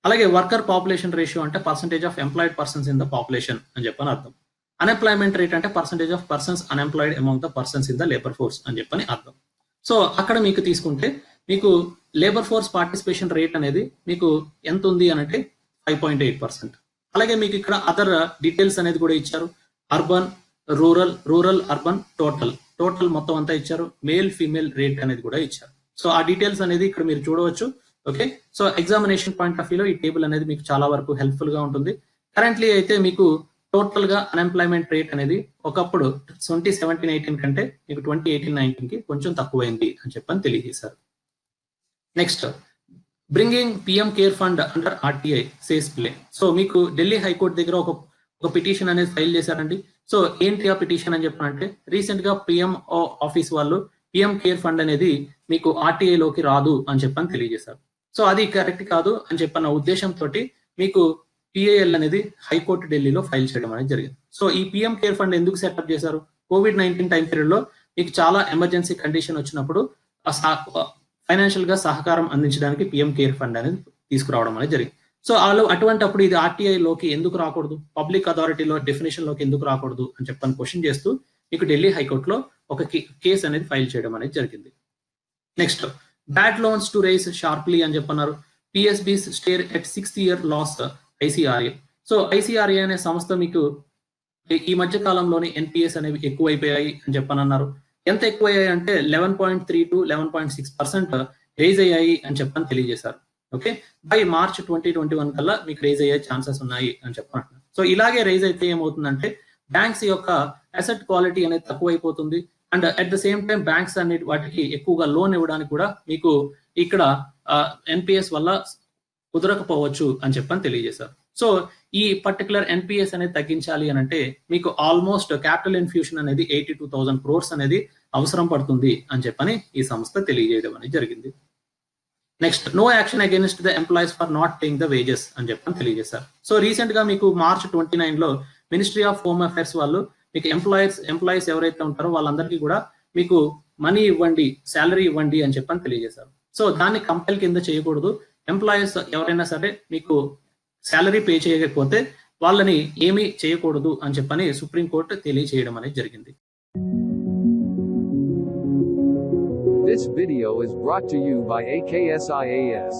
అలాగే వర్కర్ పాపులేషన్ రేషియో అంటే percentage of employed persons in the population అని చెప్పని అర్థం. అన్ఎంప్లాయ్మెంట్ రేట్ అంటే percentage of persons unemployed among the persons in the labour force అని చెప్పని అర్థం. సో అక్కడ మీకు తీసుకుంటే మీకు లేబర్ ఫోర్స్ పార్టిసిపేషన్ రేట్ అనేది మీకు ఎంత ఉంది అని అంటే 5.8%. అలాగే మీకు ఇక్కడ అదర్ డీటెయిల్స్ అనేది కూడా ఇచ్చారు. అర్బన్, రూరల్, అర్బన్, టోటల్ మొత్తం అంతా ఇచ్చారు. మేల్ ఫీమేల్ రేట్ అనేది కూడా ఇచ్చారు. సో ఆ డీటెయిల్స్ అనేది ఇక్కడ మీరు చూడవచ్చు. Okay, so examination point of వ్యూలో ఈ టేబుల్ అనేది మీకు చాలా వరకు హెల్ప్ఫుల్ గా ఉంటుంది. కరెంట్లీ అయితే మీకు టోటల్ గా అన్ఎంప్లాయ్మెంట్ రేట్ అనేది ఒకప్పుడు 2017-18 కంటే మీకు 2018-19 కి కొంచెం తక్కువైంది అని చెప్పని తెలియజేశారు. Next, bringing PM care fund under RTI says play. So మీకు ఢిల్లీ హైకోర్టు దగ్గర ఒక పిటిషన్ అనేది ఫైల్ చేశారండి. సో ఏంటి ఆ పిటిషన్ అని చెప్పాలంటే రీసెంట్ గా PMO ఆఫీస్ వాళ్ళు PM కేర్ ఫండ్ అనేది మీకు RTI లోకి రాదు అని చెప్పని తెలియజేశారు. సో అది కరెక్ట్ కాదు అని చెప్పన్న ఉద్దేశంతో మీకు PAL అనేది హైకోర్టు ఢిల్లీలో ఫైల్ చేయడం అనేది జరిగింది. సో ఈ PM కేర్ ఫండ్ ఎందుకు సెటప్ చేశారు? COVID-19 టైం పీరియడ్ లో మీకు చాలా ఎమర్జెన్సీ కండిషన్ వచ్చినప్పుడు ఫైనాన్షియల్ గా సహకారం అందించడానికి PM కేర్ ఫండ్ అనేది తీసుకురావడం అనేది జరిగింది. సో అటువంటిప్పుడు ఇది RTI లోకి ఎందుకు రాకూడదు, పబ్లిక్ అథారిటీలో డెఫినేషన్ లోకి ఎందుకు రాకూడదు అని చెప్పని క్వశ్చన్ చేస్తూ మీకు ఢిల్లీ హైకోర్టులో ఒక కేసు అనేది ఫైల్ చేయడం అనేది జరిగింది. Next, bad loans to rise sharply అని చెప్పన్నారు. PSBs stare at 6th year loss ICRA. So ICRA అనే సంస్థ మీకు ఈ మధ్య కాలంలోని NPS అనేవి ఎక్కువైపోయాయి అని చెప్పనన్నారు. ఎంత ఎక్కువయ్యాయి అంటే 11.3 to 11.6% రైజ్ అయ్యాయి అని చెప్పని తెలియజేశారు. ఓకే, బై మార్చ్ 2021 కల్లా మీకు రైజ్ అయ్యే ఛాన్సెస్ ఉన్నాయి అని చెప్పంటున్నారు. సో ఇలాగే రైజ్ అయితే ఏమవుతుందంటే బ్యాంక్స్ యొక్క అసెట్ క్వాలిటీ అనేది తక్కువైపోతుంది. And at the same time banks అనే వాటికి ఎక్కువగా లోన్ ఇవ్వడానికి కూడా మీకు ఇక్కడ NPS వల్ల కుదరకపోవచ్చు అని చెప్పని తెలియజేశారు. సో ఈ పర్టికులర్ NPS అనేది తగ్గించాలి అని అంటే మీకు ఆల్మోస్ట్ క్యాపిటల్ ఇన్ఫ్యూషన్ అనేది 82,000 crores అనేది అవసరం పడుతుంది అని చెప్పని ఈ సంస్థ తెలియజేయడం అనేది జరిగింది. Next, no action against the employees for not paying the wages అని చెప్పని తెలియజేశారు. సో రీసెంట్ గా మీకు March 29 లో మినిస్ట్రీ ఆఫ్ హోమ్ అఫైర్స్ వాళ్ళు మీకు ఎంప్లాయీస్ ఎవరైతే ఉంటారో వాళ్ళందరికీ కూడా మీకు మనీ ఇవ్వండి, శాలరీ ఇవ్వండి అని చెప్పని తెలియజేశారు. సో దాన్ని కంపెల్ కింద చేయకూడదు. ఎంప్లాయీస్ ఎవరైనా సరే మీకు శాలరీ పే చేయకపోతే వాళ్ళని ఏమీ చేయకూడదు అని చెప్పని సుప్రీంకోర్టు తెలియజేయడం అనేది జరిగింది. This video is brought to you by AKSIAS.